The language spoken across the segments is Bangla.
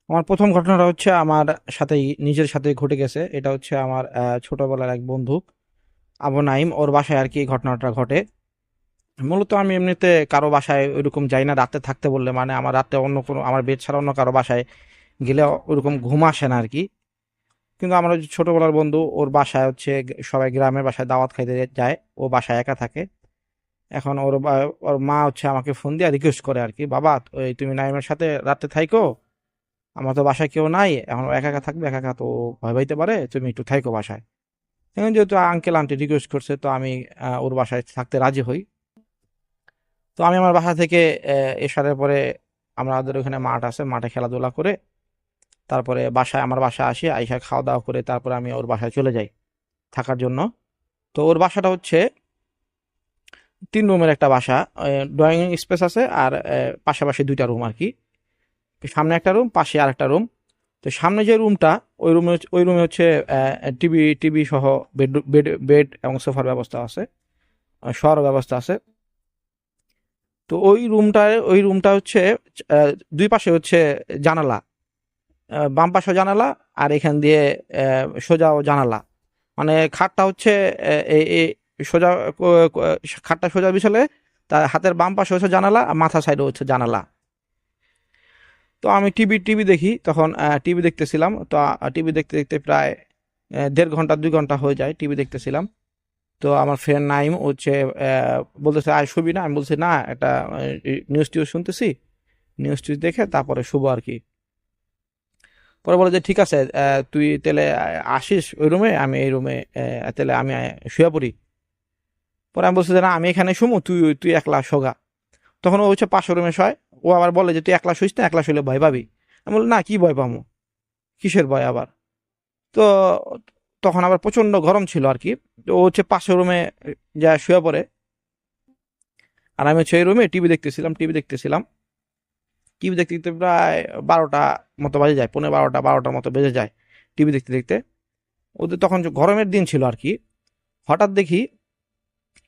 আমার প্রথম ঘটনাটা হচ্ছে আমার সাথেই নিজের সাথে ঘটে গেছে। এটা হচ্ছে আমার ছোটবেলার এক বন্ধু আবু নাইম, ওর বাসায় আর কি এই ঘটনাটা ঘটে। মূলত আমি এমনিতে কারো বাসায় ওইরকম যাই না রাতে থাকতে বললে, মানে আমার রাতে অন্য কোনো আমার বেড ছাড়া অন্য কারো বাসায় গেলে ওরকম ঘুম আসে না আর কি। কিন্তু আমার ওই যে ছোটবেলার বন্ধু, ওর বাসায় হচ্ছে সবাই গ্রামের বাসায় দাওয়াত খাইতে যায়, ও বাসায় একা থাকে। এখন ওর মা হচ্ছে আমাকে ফোন দিয়ে রিকোয়েস্ট করে আর কি, বাবা ওই তুমি নাইমের সাথে রাতে থাইকো, আমার তো বাসায় কেউ নাই, এখন ও একা একা থাকবে, একা একা তো ভয় পাইতে পারে, তুমি একটু থাইকো বাসায়। এখন যেহেতু আঙ্কেল আন্টি রিকোয়েস্ট করছে, তো আমি ওর বাসায় থাকতে রাজি হই। তো আমি আমার বাসা থেকে এসারের পরে আমাদের ওখানে মাঠ আছে, মাঠে খেলাধুলা করে তারপরে আমার বাসায় আসি, আইসা খাওয়া দাওয়া করে তারপরে আমি ওর বাসায় চলে যাই থাকার জন্য। তো ওর বাসাটা হচ্ছে 3 রুমের একটা বাসা। ড্রয়িং স্পেস আছে আর পাশাপাশি 2টা রুম আর কি। সামনে একটা রুম, পাশে আর একটা রুম। তো সামনে যে রুমটা, ওই রুমে হচ্ছে টিভি টিভি সহ বেড বেড বেড এবং সোফার ব্যবস্থা আছে, শোয়ার ব্যবস্থা আছে। তো ওই রুমটা হচ্ছে দুই পাশে হচ্ছে জানালা, বাম পাশে জানালা আর এখান দিয়ে সোজাও জানালা। মানে খাটটা হচ্ছে এই এই সোজা খাটটা সোজা বিছালে তার হাতের বাম পাশে হচ্ছে জানালা আর মাথা সাইডে হচ্ছে জানালা। তো আমি টিভি দেখি তখন, টিভি দেখতেছিলাম। তো টিভি দেখতে দেখতে প্রায় 1.5 ঘন্টা 2 ঘন্টা হয়ে যায় টিভি দেখতেছিলাম। তো আমার ফ্রেন্ড নাইম হচ্ছে বলতেছে আয় শুবি না, আমি বলছি না, একটা নিউজ টিউজ শুনতেছি, নিউজ টিউজ দেখে তারপরে শুবো আর কি। পরে বলে যে ঠিক আছে, তুই তাহলে আসিস ওই রুমে, আমি এই রুমে তাহলে আমি শুয়ে পড়ি। পরে আমি বলছি যে না, আমি এখানে শুমু, তুই তুই একলা শোগা। তখন ও হচ্ছে পাশের রুমে শয়। ও আবার বলে যে তুই একলা শুইস না, একলা শুলে ভয় পাবি। আমি বলি না, কি ভয় পাবো, কিসের ভয় আবার। তো তখন আবার প্রচন্ড গরম ছিল আর কি। তো ও হচ্ছে পাশের রুমে যা শুয়ে পড়ে, আর আমি হচ্ছে এই রুমে টিভি দেখতেছিলাম। টিভি দেখতে দেখতে প্রায় 12টা মতো বাজে যায়, 12:15 12টার মতো বেজে যায় টিভি দেখতে দেখতে। ওদের তখন যে গরমের দিন ছিল আর কি। হঠাৎ দেখি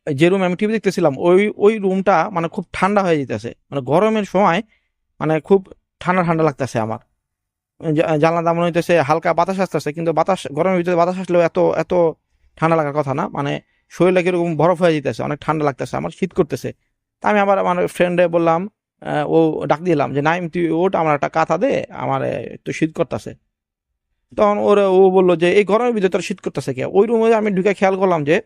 যে রুমে আমি টিভি দেখতেছিলাম ওই ওই রুমটা মানে খুব ঠান্ডা হয়ে যেতেছে, মানে গরমের সময় মানে খুব ঠান্ডা ঠান্ডা লাগতেছে আমার। জানলা দামন হইতেছে, হালকা বাতাস আসতেছে, কিন্তু বাতাস, গরমের ভিতরে বাতাস আসলেও এত এত ঠান্ডা লাগার কথা না, মানে শরীরটা কিরকম বরফ হয়ে যেতেছে, অনেক ঠান্ডা লাগতেছে, আমার শীত করতেছে। তা আমি আবার আমার ফ্রেন্ডে বললাম, ও ডাক দিলাম যে নাইম তুই ওট, আমার একটা কাঁথা দে, আমার একটু শীত করতেছে। তখন ও বললো যে এই গরমের ভিতরে তোর শীত করতেছে কে। ওই রুমে আমি ঢুকে খেয়াল করলাম যে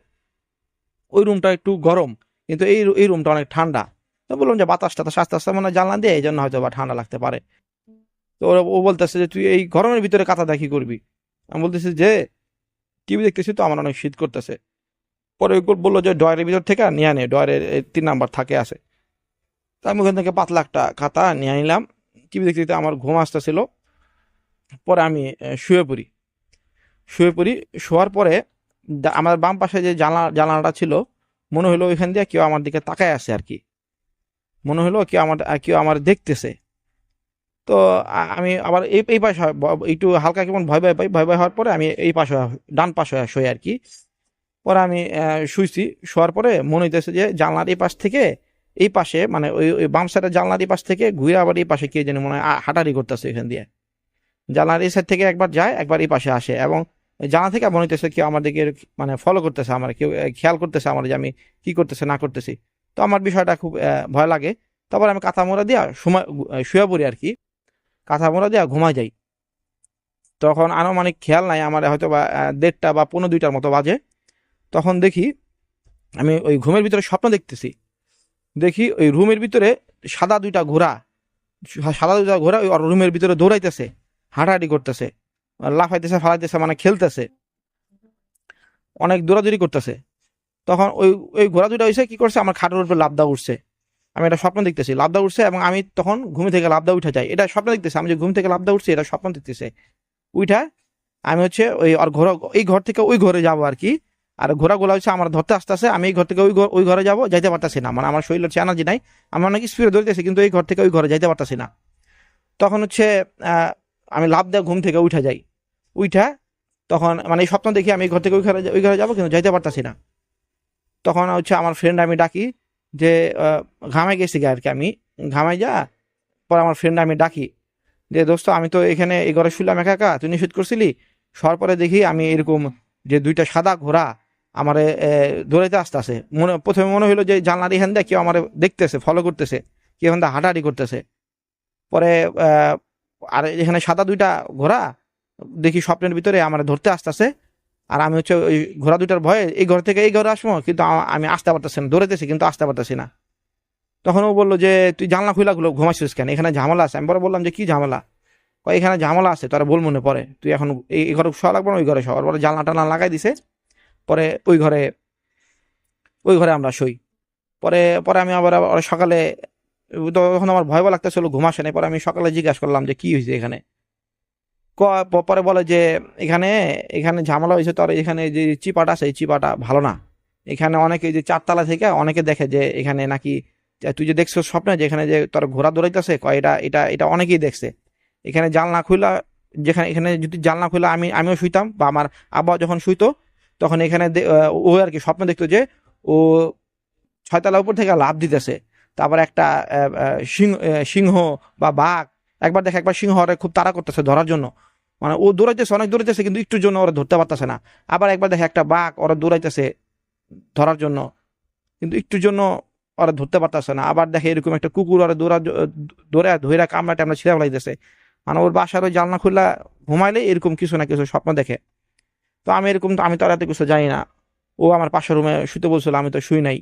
ওই রুমটা একটু গরম, কিন্তু এই রুমটা অনেক ঠান্ডা। তো বললাম যে বাতাস টাতাস আস্তে আস্তে মনে হয় জানলা দিয়ে, এই জন্য হয়তো বা ঠান্ডা লাগতে পারে। তো ও বলতেছে যে তুই এই গরমের ভিতরে কাঁথা দেখি করবি। আমি বলতেছি যে টিভি দেখতেছি তো, আমার অনেক শীত করতেছে। পরে ওই বললো যে ডয়ারের ভিতর থেকে নিয়ে নে, ডয়ারের 3 নাম্বার থাকে আছে। তা আমি ওখান থেকে পাতলা একটা খাতা নিয়ে নিলাম। টিভি দেখতে দেখতে আমার ঘুম আসতেছিল। পরে আমি শুয়ে পড়ি। শোয়ার পরে আমার বাম পাশে যে জানালাটা ছিল, মনে হলো ওইখান দিয়ে কেউ আমার দিকে তাকায় আছে আর কি। মনে হলো কেউ আমার দেখতেছে। তো আমি আবার এই পাশে একটু হালকা কেমন ভয় ভয় পাই, ভয় ভয় হওয়ার পরে আমি এই পাশে ডান পাশে শুই আর কি। পরে আমি শুইছি। শোয়ার পরে মনে হইতেছে যে জানলার এই পাশ থেকে এই পাশে, মানে ওই বাম সাইডের জানলার এই পাশ থেকে ঘুরে আবার এই পাশে কে যেন মনে হয় হাঁটাহাঁটি করতেছে এখান দিয়ে। জানলার এই সাইড থেকে একবার যায়, একবার এই পাশে আসে, এবং জানলা থেকে মনে হইতেছে কেউ আমার দিকে মানে ফলো করতেছে, আমার কেউ খেয়াল করতেছে আমার যে আমি কি করতেছে না করতেছি। তো আমার বিষয়টা খুব ভয় লাগে। তারপর আমি কাঁথা মোড়া দিয়া শুয়ে পড়ি আর কি। কাঁথা মোড়া দিয়া ঘুমা যাই। তখন আনুমানিক খেয়াল নাই আমার, হয়তো বা 1:30 বা 1:45 মতো বাজে। তখন দেখি আমি ওই ঘুমের ভিতরে স্বপ্ন দেখতেছি। দেখি ওই রুমের ভিতরে সাদা দুইটা ঘোড়া, ওই রুমের ভিতরে দৌড়াইতেছে, হাঁটাহাঁটি করতেছে, লাফাইতেছে, ফালাইতেছে, মানে খেলতেছে, অনেক দৌড়াদৌড়ি করতেছে। তখন ওই ওই ঘোড়া দুইটা হয়েছে কি করছে, আমার খাটের উপরে লাফদা উঠছে। আমি এটা স্বপ্ন দেখতেছি, লাফদা উঠছে, এবং আমি তখন ঘুম থেকে লাফদা উঠে যাই। এটা স্বপ্ন দেখতেছি, আমি যে ঘুম থেকে লাফদা উঠছি এটা স্বপ্ন দেখতেছে। উইঠা আমি হচ্ছে ওই আর ঘোড়া, এই ঘর থেকে ওই ঘরে যাবো আর কি। আর ঘোড়াগুলো হচ্ছে আমার ধরতে আসতেছে, আমি এই ঘর থেকে ওই ঘরে যাবো, যাইতে পারতাছি না, মানে আমার শরীরের হচ্ছে এনার্জি নাই। আমি অনেক স্পিডে ধরতেছি, কিন্তু এই ঘর থেকে ওই ঘরে যাইতে পারতাছি না। তখন হচ্ছে আহ, আমি লাফ দিয়ে ঘুম থেকে উঠা যাই। উইঠা তখন মানে এই স্বপ্ন দেখি আমি এই ঘর থেকে ওই ঘরে যাবো, কিন্তু যাইতে পারতাছি না। তখন হচ্ছে আমার ফ্রেন্ড আমি ডাকি যে ঘামে গেছি গে আর কি, আমি ঘামাই যা। পরে আমার ফ্রেন্ড আমি ডাকি, যে দোস্ত আমি তো এখানে এই ঘরে শুলাম একা একা, তুই নিষেধ করছিলি। শোয়ার পরে দেখি আমি এরকম যে দুইটা সাদা ঘোড়া আমারে দৌড়াইতে আসতেছে। প্রথমে মনে হলো যে জানলার এখান দিয়ে কেউ আমার দেখতেছে, ফলো করতেছে, কেউ এখান দিয়ে হাঁটাহাঁটি করতেছে। পরে আর এখানে সাদা দুইটা ঘোড়া দেখি স্বপ্নের ভিতরে আমার ধরতে আসতেছে। আর আমি হচ্ছে ওই ঘোড়া দুইটার ভয়ে এই ঘর থেকে এই ঘরে আসবো, কিন্তু আমি আসতে পারতেছি না, দৌড়াইতেছি কিন্তু আসতে পারতেছি না। তখন ও বললো যে তুই জানলা খুলা ঘুমাইছিস কেন, এখানে ঝামেলা আছে। আমি পরে বললাম যে কি ঝামেলা? এখানে ঝামেলা আছে, তোরা বল মনে পড়ে, তুই এখন এই ঘরে শোয়া লাগবে না, ওই ঘরে শোয়ার পরে জানলা টানলা লাগাই দিছে। পরে ওই ঘরে আমরা শুই। পরে পরে আমি আবার আবার সকালে, তখন আমার ভয় লাগতেছিল, ঘুম আসে নাই। পরে আমি সকালে জিজ্ঞাসা করলাম যে কি হয়েছে এখানে। পরে বলে যে এখানে এখানে ঝামেলা হয়েছে, তোর এখানে যে চিপাটা আছে এই চিপাটা ভালো না। এখানে অনেকে যে চারতলা থেকে অনেকে দেখে যে এখানে নাকি, তুই যে দেখছো স্বপ্নে যে এখানে যে তোর ঘোড়া দৌড়াইতেছে, কয় এটা এটা এটা অনেকেই দেখছে। এখানে জানলা খুলা, যেখানে এখানে যদি জানলা খুলা আমিও শুইতাম বা আমার আব্বা যখন শুইতো, তখন এখানে ও আর কি স্বপ্ন দেখতো যে ও ছয়তলা উপর থেকে লাফ দিতেছে। তারপর একটা সিংহ বা বাঘ, একবার দেখে একবার সিংহ ওরে খুব তাড়া করতেছে ধরার জন্য। মানে ও দৌড়াইতেছে, অনেক দৌড়াইতেছে, কিন্তু একটুর জন্য ওরা ধরতে পারতেছে না। আবার একবার দেখে একটা বাঘ ওরা দৌড়াইতেছে ধরার জন্য, কিন্তু একটুর জন্য ওরা ধরতে পারতেছে না। আবার দেখে এরকম একটা কুকুর ওরা দৌড়া ধৈরা কামড়া টামড়া ছিঁড়া ফেলাইতেছে। মানে ওর বাসার ওই জানলা খুললা ঘুমাইলে এরকম কিছু না কিছু স্বপ্ন দেখে। তো আমি এরকম, তো আমি তো আর এত কিছু জানি না। ও আমার পাশের রুমে শুতে বলছিল, আমি তো শুই নাই,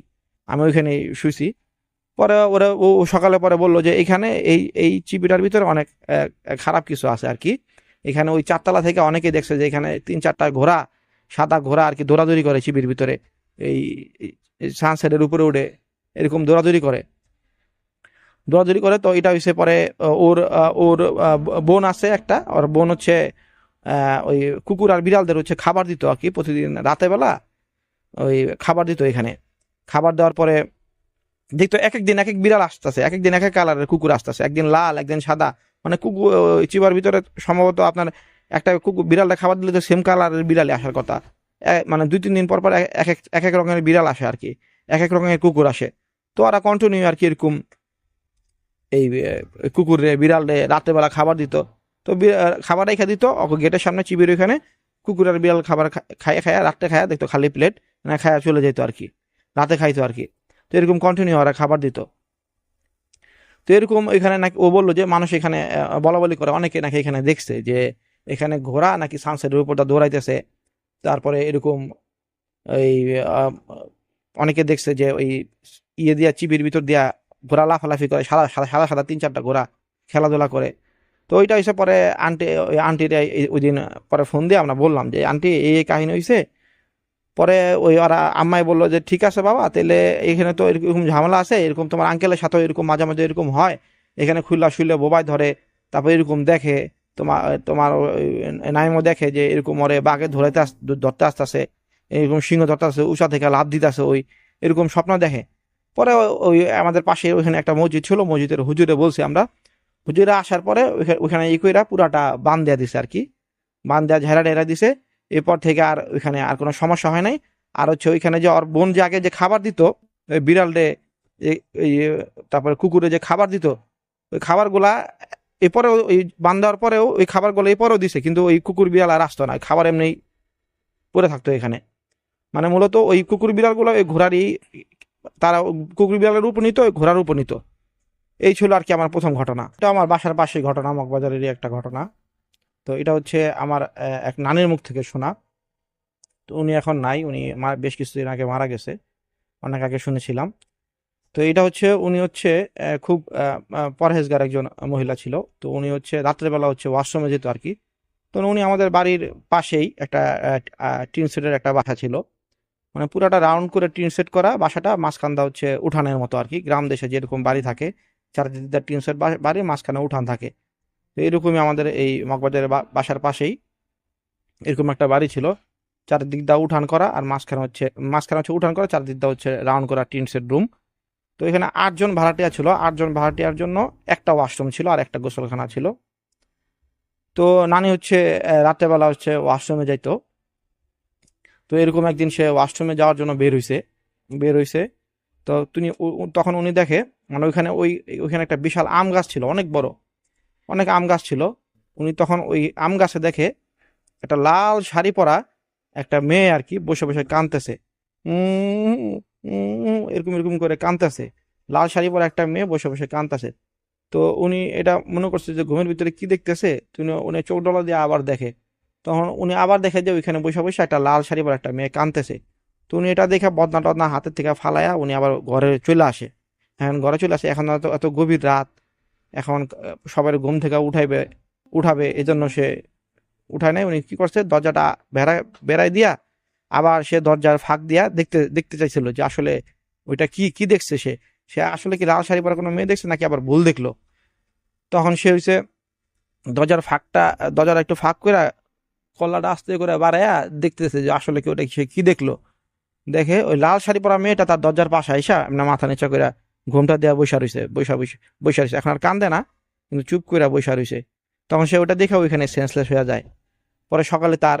আমি ওইখানে শুইছি। পরে ও সকালে পরে বললো যে এখানে এই এই চিপিটার ভিতরে অনেক খারাপ কিছু আছে আর কি। এখানে ওই চারতলা থেকে অনেকেই দেখছে যে এখানে 3-4টা ঘোড়া, সাদা ঘোড়া আর কি দৌড়াদৌড়ি করে চিপির ভিতরে, এই সানসেটের উপরে উঠে এরকম দৌড়াদৌড়ি করে। তো এটা হয়েছে পরে ওর বোন আছে একটা, ওর বোন হচ্ছে ওই কুকুর আর বিড়ালদের হচ্ছে খাবার দিত আর কি প্রতিদিন রাতে বেলা। ওই খাবার দিত এখানে। খাবার দেওয়ার পরে দেখতো এক একদিন এক এক বিড়াল আসতেছে, এক একদিন এক এক কালারের কুকুর আসতেছে, একদিন লাল একদিন সাদা। মানে কুকুর চিবার ভিতরে সম্ভবত আপনার একটা কুকুর বিড়ালটা খাবার দিলে তো সেম কালারের বিড়ালে আসার কথা। মানে 2-3 দিন পর পর এক এক রকমের বিড়াল আসে আর কি, এক এক রকমের কুকুর আসে। তো ওরা কন্টিনিউ আর কি এরকম এই কুকুরে বিড়াল রাতের বেলা খাবার দিত। তো খাবার রেখে দিত গেটের সামনে চিবির ওইখানে। কুকুর আর বিড়াল খাবার খাইয়ে খাইয়া রাত্রে খাইয়া দেখতো খালি প্লেট, মানে খাইয়া চলে যেত আর কি, রাতে খাইতো আর কি। তো এরকম কন্টিনিউ ওরা খাবার দিত। তো এরকম এখানে নাকি ও বললো যে মানুষ এখানে বলা বলি করে, অনেকে নাকি এখানে দেখছে যে এখানে ঘোড়া নাকি সানসেটের উপরটা দৌড়াইতেছে। তারপরে এরকম এই অনেকে দেখছে যে ওই ইয়ে দিয়া চিবির ভিতর দিয়া ঘোড়া লাফালাফি করে, সাদা সাদা সাদা সাদা 3-4টা ঘোড়া খেলাধুলা করে। তো ওইটা হয়েছে পরে ওই আন্টির ওই দিন পরে ফোন দিয়ে আমরা বললাম যে আন্টি এই কাহিনী হয়েছে। পরে ওই ওরা আম্মাই বললো যে ঠিক আছে বাবা, তাহলে এখানে তো এরকম ঝামেলা আছে, এরকম তোমার আঙ্কেলের সাথেও এরকম মাঝে মাঝে এরকম হয়, এখানে খুললা শুইলে বোবাই ধরে, তারপর এরকম দেখে তোমার তোমার নাইমও দেখে যে এরকম ওরে বাঘে ধরতে আসতেছে, এরকম সিংহ ধরতে আসছে, উষা থেকে লাভ দিতেছে, ওই এরকম স্বপ্ন দেখে। পরে ওই আমাদের পাশে ওইখানে একটা মসজিদ ছিল, মসজিদের হুজুরে বলছি আমরা, হুজুরে আসার পরে ওইখানে ইকুইরা পুরাটা বান দেয়া দিছে আর কি, বান দেয়া ঝেড়া ঢেরা দিছে। এরপর থেকে আর ওইখানে আর কোনো সমস্যা হয় নাই। আর হচ্ছে ওইখানে যে ওর বোন যে আগে যে খাবার দিত ওই বিড়ালরে, এই তারপরে কুকুরে যে খাবার দিত, ওই খাবারগুলা এরপরেও ওই বান দেওয়ার পরেও ওই খাবারগুলো এরপরেও দিছে, কিন্তু ওই কুকুর বিড়াল আর আসতো না, খাবার এমনি পড়ে থাকতো এখানে। মানে মূলত ওই কুকুর বিড়ালগুলো ওই ঘোড়ারই, তারা কুকুর বিড়ালের উপনীত, ওই ঘোড়ার উপনীত। এই ছিল আর কি আমার প্রথম ঘটনা। এটা আমার বাসার পাশেই ঘটনা, মগবাজারেরই একটা ঘটনা। তো এটা হচ্ছে আমার এক নানির মুখ থেকে শোনা। তো উনি এখন নাই, উনি বেশ কিছুদিন আগে মারা গেছে, অনেক আগে শুনেছিলাম। তো এটা হচ্ছে উনি হচ্ছে খুব পরহেজগার একজন মহিলা ছিল। তো উনি হচ্ছে রাত্রেবেলা হচ্ছে ওয়াশরুমে যেত আর কি। তো উনি আমাদের বাড়ির পাশেই একটা টিন সেটের একটা বাসা ছিল, মানে পুরাটা রাউন্ড করে টিন সেট করা বাসাটা, মাঝখানটা হচ্ছে উঠানের মতো আর কি, গ্রাম দেশে যেরকম বাড়ি থাকে চারদিকটা টিন সেট বাড়ি, মাঝখানে উঠান থাকে। তো এরকমই আমাদের এই মগবাজারের বাসার পাশেই এরকম একটা বাড়ি ছিল, চারদিক দা উঠান করা, আর মাঝখানে হচ্ছে উঠান করা, চারদিক দা হচ্ছে রাউন্ড করা টিন সেট রুম। তো এখানে 8জন ভাড়াটিয়া ছিল, 8জন ভাড়াটিয়ার জন্য একটা ওয়াশরুম ছিল আর একটা গোসলখানা ছিল। তো নানি হচ্ছে রাত্রেবেলা হচ্ছে ওয়াশরুমে যাইতো। তো এরকম একদিন সে ওয়াশরুমে যাওয়ার জন্য বের হইছে। তো তখন উনি দেখে, মানে ওইখানে ওইখানে একটা বিশাল আম গাছ ছিল, অনেক বড়। অনেক আম গাছ ছিল। উনি তখন ওই আম গাছে দেখে একটা লাল শাড়ি পরা একটা মেয়ে আর কি বসে বসে কাঁদতেছে। এরকম এরকম করে কাঁদতেছে। লাল শাড়ি পরা একটা মেয়ে বসে বসে কাঁদতেছে। তো উনি এটা মনে করছে যে ঘুমের ভিতরে কি দেখতেছে, উনি চোখ ডলা দিয়ে আবার দেখে। তখন উনি আবার দেখে যে ওইখানে বসে বসে একটা লাল শাড়ি পরা একটা মেয়ে কাঁদতেছে। তো উনি এটা দেখে বদনা টদনা হাতের থেকে ফালায়া উনি আবার ঘরে চলে আসে। এখন ঘরে চলে আসে, এখন এত এত গভীর রাত, এখন সবার ঘুম থেকে উঠাবে, এজন্য সে উঠায় নাই। উনি কি করছে, দরজাটা বেড়ায় দিয়া আবার সে দরজার ফাঁক দিয়া দেখতে দেখতে চাইছিল যে আসলে ওইটা কি কি দেখছে। সে সে আসলে কি লাল শাড়ি পরা কোনো মেয়ে দেখছে নাকি আবার ভুল দেখলো। তখন সে হইছে দরজার ফাঁকটা, দরজার একটু ফাঁক করে কল্লাটা আস্তে করে বাড়াইয়া দেখতেছে যে আসলে কি ওটা সে কি দেখলো। দেখে ওই লাল শাড়ি পরা মেয়েটা তার দরজার পাশে আইসা এমনি মাথা নিচা করে ঘুমটা দেওয়া বৈশা রইছে। এখন আর কান্দে না, কিন্তু চুপ করে বৈশা রইছে। তখন সে ওটা দেখে ওইখানে সেন্সলেস হয়ে যায়। পরে সকালে তার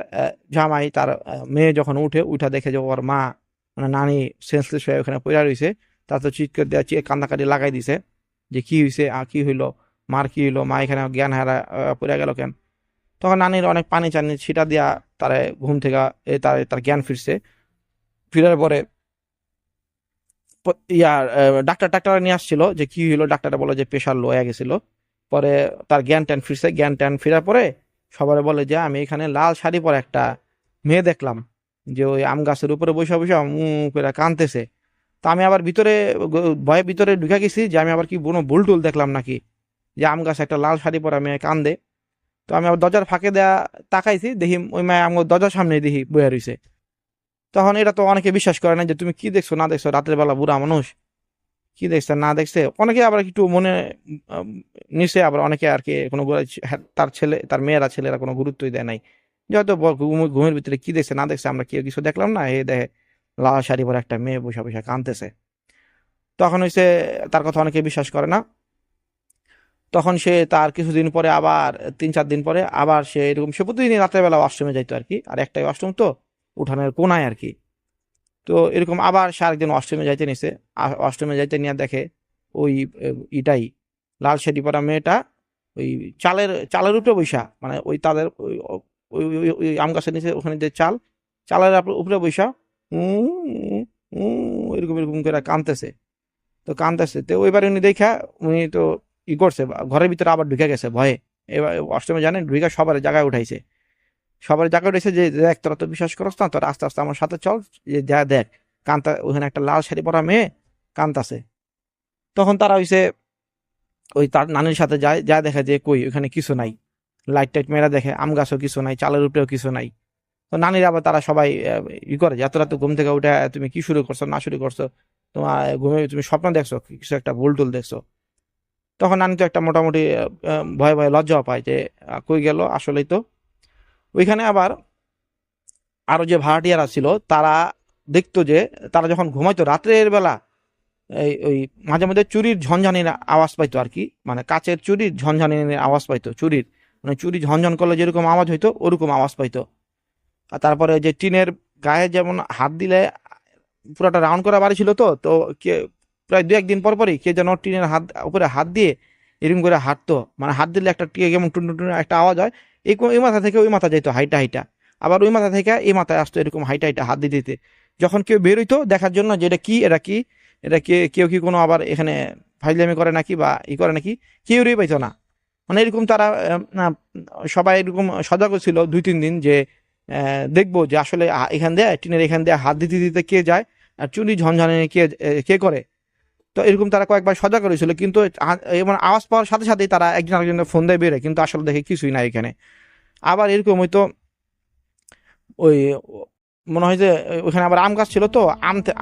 জামাই, তার মেয়ে যখন উঠা দেখে যে ওর মা মানে নানি সেন্সলেস হয়ে ওখানে পড়ে রইছে। তার তো চিৎকার দেওয়া কান্দাকাটি লাগাই দিছে যে কি হয়েছে, কি হইলো, মার কি হইলো, মা এখানে জ্ঞান হারা পড়ে গেল কেন। তখন নানির অনেক পানি চানি ছিটা দিয়া তার ঘুম থেকে তার জ্ঞান ফিরছে। ফিরার পরে ডাক্তার টাক্তার নিয়ে আসছিল যে কি হইলো। ডাক্তারটা বলে যে প্রেশার লো হয়ে গেছিল। পরে তার জ্ঞান ট্যান ফিরছে। জ্ঞান ট্যান ফেরার পরে সবাই বলে যে আমি এখানে লাল শাড়ি পরে একটা মেয়ে দেখলাম যে ওই আম গাছের উপরে বসে বসে করে কাঁদতেছে। তো আমি আবার ভিতরে ভয়ে ভিতরে ঢুকে গেছি যে আমি আবার কি কোনো ভুল টুল দেখলাম নাকি, যে আম গাছে একটা লাল শাড়ি পরা মেয়ে কান্দে। তো আমি আবার দরজার ফাঁকে দেয়া তাকাইছি, দেখি ওই মেয়ে আমার দরজার সামনে দেখি বয়ে রইছে। তখন এটা তো অনেকে বিশ্বাস করে না যে তুমি কি দেখছো না দেখছো, রাতের বেলা বুড়া মানুষ কি দেখছে না দেখছে। অনেকে আবার একটু মনে আম, নিছে, আবার অনেকে আর কি কোনো তার মেয়েরা ছেলেরা কোনো গুরুত্বই দেয় নাই। যে হয়তো ঘুমের ভিতরে কি দেখছে না দেখছে, আমরা কেউ কিছু দেখলাম না, এ দেখে লাল শাড়ি পরে একটা মেয়ে বসে বসে কাঁদতেছে। তখন হইছে তার কথা অনেকে বিশ্বাস করে না। তখন সে তার কিছুদিন পরে আবার 3-4 দিন পরে আবার সে এরকম, সে প্রতিদিন রাতের বেলা ওয়াশরুমে যাইতো আর কি, আর একটাই ওয়াশরুম তো উঠানের কোনায় আর কি। তো এরকম আবার সে আরেকদিন অষ্টমে যাইতে নিছে। অষ্টমে যাইতে নিয়ে দেখে ওই ইটাই লাল শাড়ি পরা মেয়েটা ওই চালের উপরে বৈশা, মানে ওই তাদের ওই আম গাছের নিচে ওখানে যে চালের উপরে বৈশা এরকম এরকম করে কাঁদতেছে। তো কাঁদতেছে, তো ওইবার উনি দেখা উনি তো করছে, ঘরের ভিতরে আবার ঢুকে গেছে ভয়ে। এবার অষ্টমে জানেন ঢুকে সবার জায়গায় উঠাইছে। সবার জায়গায় উঠেছে যে দেখ তোরা তো বিশ্বাস করস না, তোরা আস্তে আস্তে আমার সাথে চল, যে দেখ কান্তা ওখানে একটা লাল শাড়ি পরা মেয়ে কান্তাছে। তখন তারা হইছে ওই তার নানির সাথে যায়, যা দেখে যে কই ওখানে কিছু নাই। লাইট টাইট মেরা দেখে আম গাছও কিছু নাই, চালের উপরেও কিছু নাই। তো নানির আবার তারা সবাই করে যে এত রাতে ঘুম থেকে উঠে তুমি কি শুরু করছো না শুরু করছো, তোমার ঘুমে তুমি স্বপ্ন দেখছো কিছু একটা ভুল টুল দেখছো। তখন নানি তো একটা মোটামুটি ভয়ে ভয়ে লজ্জাও পায় যে কই গেল আসলেই তো। ওইখানে আবার আরো যে ভাড়াটিয়ারা ছিল তারা দেখতো যে তারা যখন ঘুমাইতো রাত্রের বেলা ওই মাঝে মধ্যে চুরির ঝনঝানির আওয়াজ পাইতো আর কি, মানে কাচের চুরির ঝনঝানির আওয়াজ পাইতো। মানে চুরি ঝনঝন করলে যেরকম আওয়াজ হইতো ওরকম আওয়াজ পাইতো। আর তারপরে যে টিনের গায়ে যেমন হাত দিলে পুরাটা রাউন্ড করা বাড়ি ছিল, তো তো কে প্রায় 2-1 দিন পর পরই কে যেন টিনের উপরে হাত দিয়ে এরকম করে হাঁটতো, মানে হাত দিলে একটা টিকে কেমন টুন টুন একটা আওয়াজ হয়। এই মাথা থেকে ওই মাথা যেত হাইটা হাইটা, আবার ওই মাথা থেকে এই মাথায় আসতো এরকম হাইটা হাইটা হাত দিতে দিতে। যখন কেউ বের হইতো দেখার জন্য যে এটা কেউ কি কোনো আবার এখানে ফাইজলামি করে নাকি বা করে নাকি, কেউই পাইতো না। মানে এরকম তারা সবাই এরকম সজাগ ছিল 2-3 দিন যে দেখবো যে আসলে টিনের এখান দিয়ে হাত দিতে দিতে কে যায় আর চুরি ঝনঝনে কে কে করে। তো এরকম তারা কয়েকবার সজাগ করেছিল, কিন্তু এমন আওয়াজ পাওয়ার সাথে সাথেই তারা একজন আরেকজনের ফোন দিয়ে বেরোয়, কিন্তু আসলে দেখে কিছুই নাই এখানে। আবার এরকম হয়তো ওই মনে হয় যে ওখানে আবার আম গাছ ছিল, তো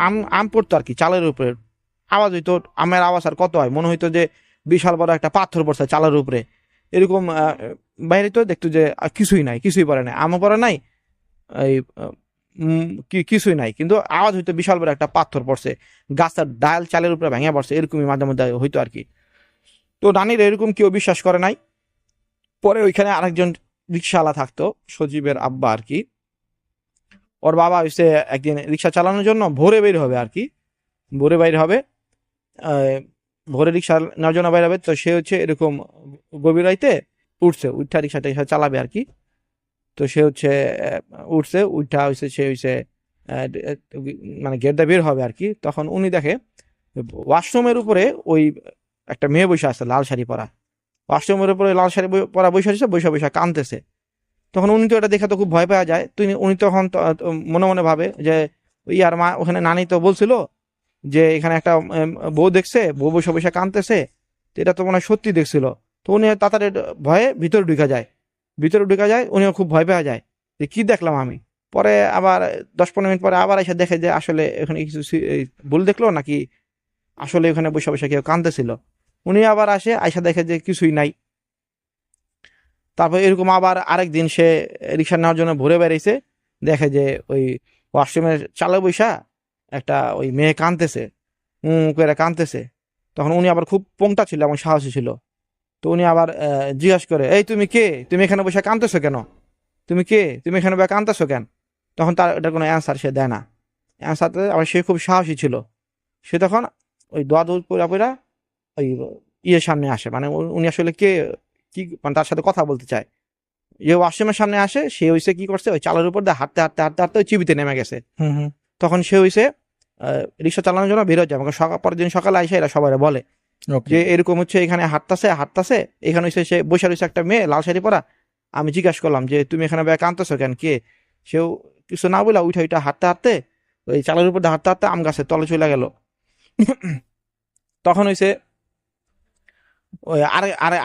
আম আম পড়তো আর কি চালের উপরে। আওয়াজ হইতো, আমের আওয়াজ আর কত হয়, মনে হইতো যে বিশাল বড় একটা পাথর পড়ছে চালের উপরে। এরকম বাইরে তো দেখতো যে কিছুই নাই, কিছুই পড়ে নাই, আমও পড়ে নাই, এই কিছুই নাই, কিন্তু আওয়াজ হইতো বিশাল বড় একটা পাথর পড়ছে, গাছের ডাল চালের উপরে ভেঙে পড়ছে, এরকমই মাঝে মধ্যে হইতো আর কি। তো নানির এরকম কেউ বিশ্বাস করে নাই। পরে ওইখানে আরেকজন রিক্সাওয়ালা থাকতো, সজীবের আব্বা আর কি। ওর বাবা হইছে একদিন রিক্সা চালানোর জন্য ভোরে বের হবে আর কি, ভোরে বাইর হবে। ভোরে রিক্সা নেওয়ার জন্য বেরোবে, তো সে হচ্ছে এরকম গভীর রাইতে উঠা রিক্সাটা চালাবে আর কি। তো সে হচ্ছে উঠা হয়েছে, সে হয়েছে মানে গেট দিয়ে বের হবে আর কি। তখন উনি দেখে ওয়াশরুমের উপরে ওই একটা মেয়ে বসে আছে লাল শাড়ি পরা, ওয়াশরুমের উপরে লাল শাড়ি পরা বসে আছে, বসে বসে কাঁদতেছে। তখন উনি তো এটা দেখে তো খুব ভয় পাওয়া যায়, উনি তখন মনে মনে ভাবে যে ইয়ার মা ওখানে নানি তো বলছিল যে এখানে একটা বউ দেখছে, বউ বসে বসে কাঁদতেছে, তো এটা তো মনে হয় সত্যি দেখছিল। তো উনি তাড়াতাড়ি ভয়ে ভিতরে ঢুকা যায়, উনিও খুব ভয় পাওয়া যায় যে কি দেখলাম আমি। পরে আবার 10-15 মিনিট পরে আবার এসে দেখে যে আসলে এখানে কিছু ভুল দেখলো নাকি আসলে ওখানে বসে বসে কেউ কাঁদতেছিল। উনি আবার আইসা দেখে যে কিছুই নাই। তারপর এরকম আবার আরেকদিন সে রিক্সা নেওয়ার জন্য ভোরে বেরিয়েছে, দেখে যে ওই ওয়াশরুমের চালে বৈশা একটা ওই মেয়ে কাঁদতেছে, করে কাঁদতেছে। তখন উনি আবার খুব পোংটা ছিল এবং সাহসী ছিল। তো উনি আবার জিজ্ঞাসা করে, এই তুমি কে, তুমি এখানে বসে কাঁদতেছো কেন, তুমি কে, তুমি এখানে বসে কাঁদতেছো কেন? তখন তার এটার কোনো অ্যান্সার সে দেয় না। অ্যান্সার আবার সে খুব সাহসী ছিল। সে তখন ওই দোয়া দৌড় পড়া পড়া ওই ইয়ের সামনে আসে, মানে উনি আসলে কে, কি মানে তার সাথে কথা বলতে চায়। যে ওয়াশরুমের সামনে আসে, সে হইছে কি করছে, ওই চালের উপর দিয়ে হাঁটতে হাঁটতে হাঁটতে হাঁটতে ওই চিবিতে নেমে গেছে। হুম হুম। তখন সে হইছে রিক্সা চালানোর জন্য বেরোয় যায়, পরের দিন সকালে আইসে এরা সবাই বলে ওকে। যে এরকম হচ্ছে এখানে হাঁটতাছে, এখানে হচ্ছে সে বসে রয়েছে একটা মেয়ে লাল শাড়ি পরা। আমি জিজ্ঞাসা করলাম যে তুমি এখানে ব্যাগ আনতেছো কেন, কে? সেও কিছু না বলে উঠে হাঁটতে হাঁটতে ওই চালের উপর দিয়ে হাঁটতে হাঁটতে আম গাছের তলে চলে গেল। তখন হইছে ওই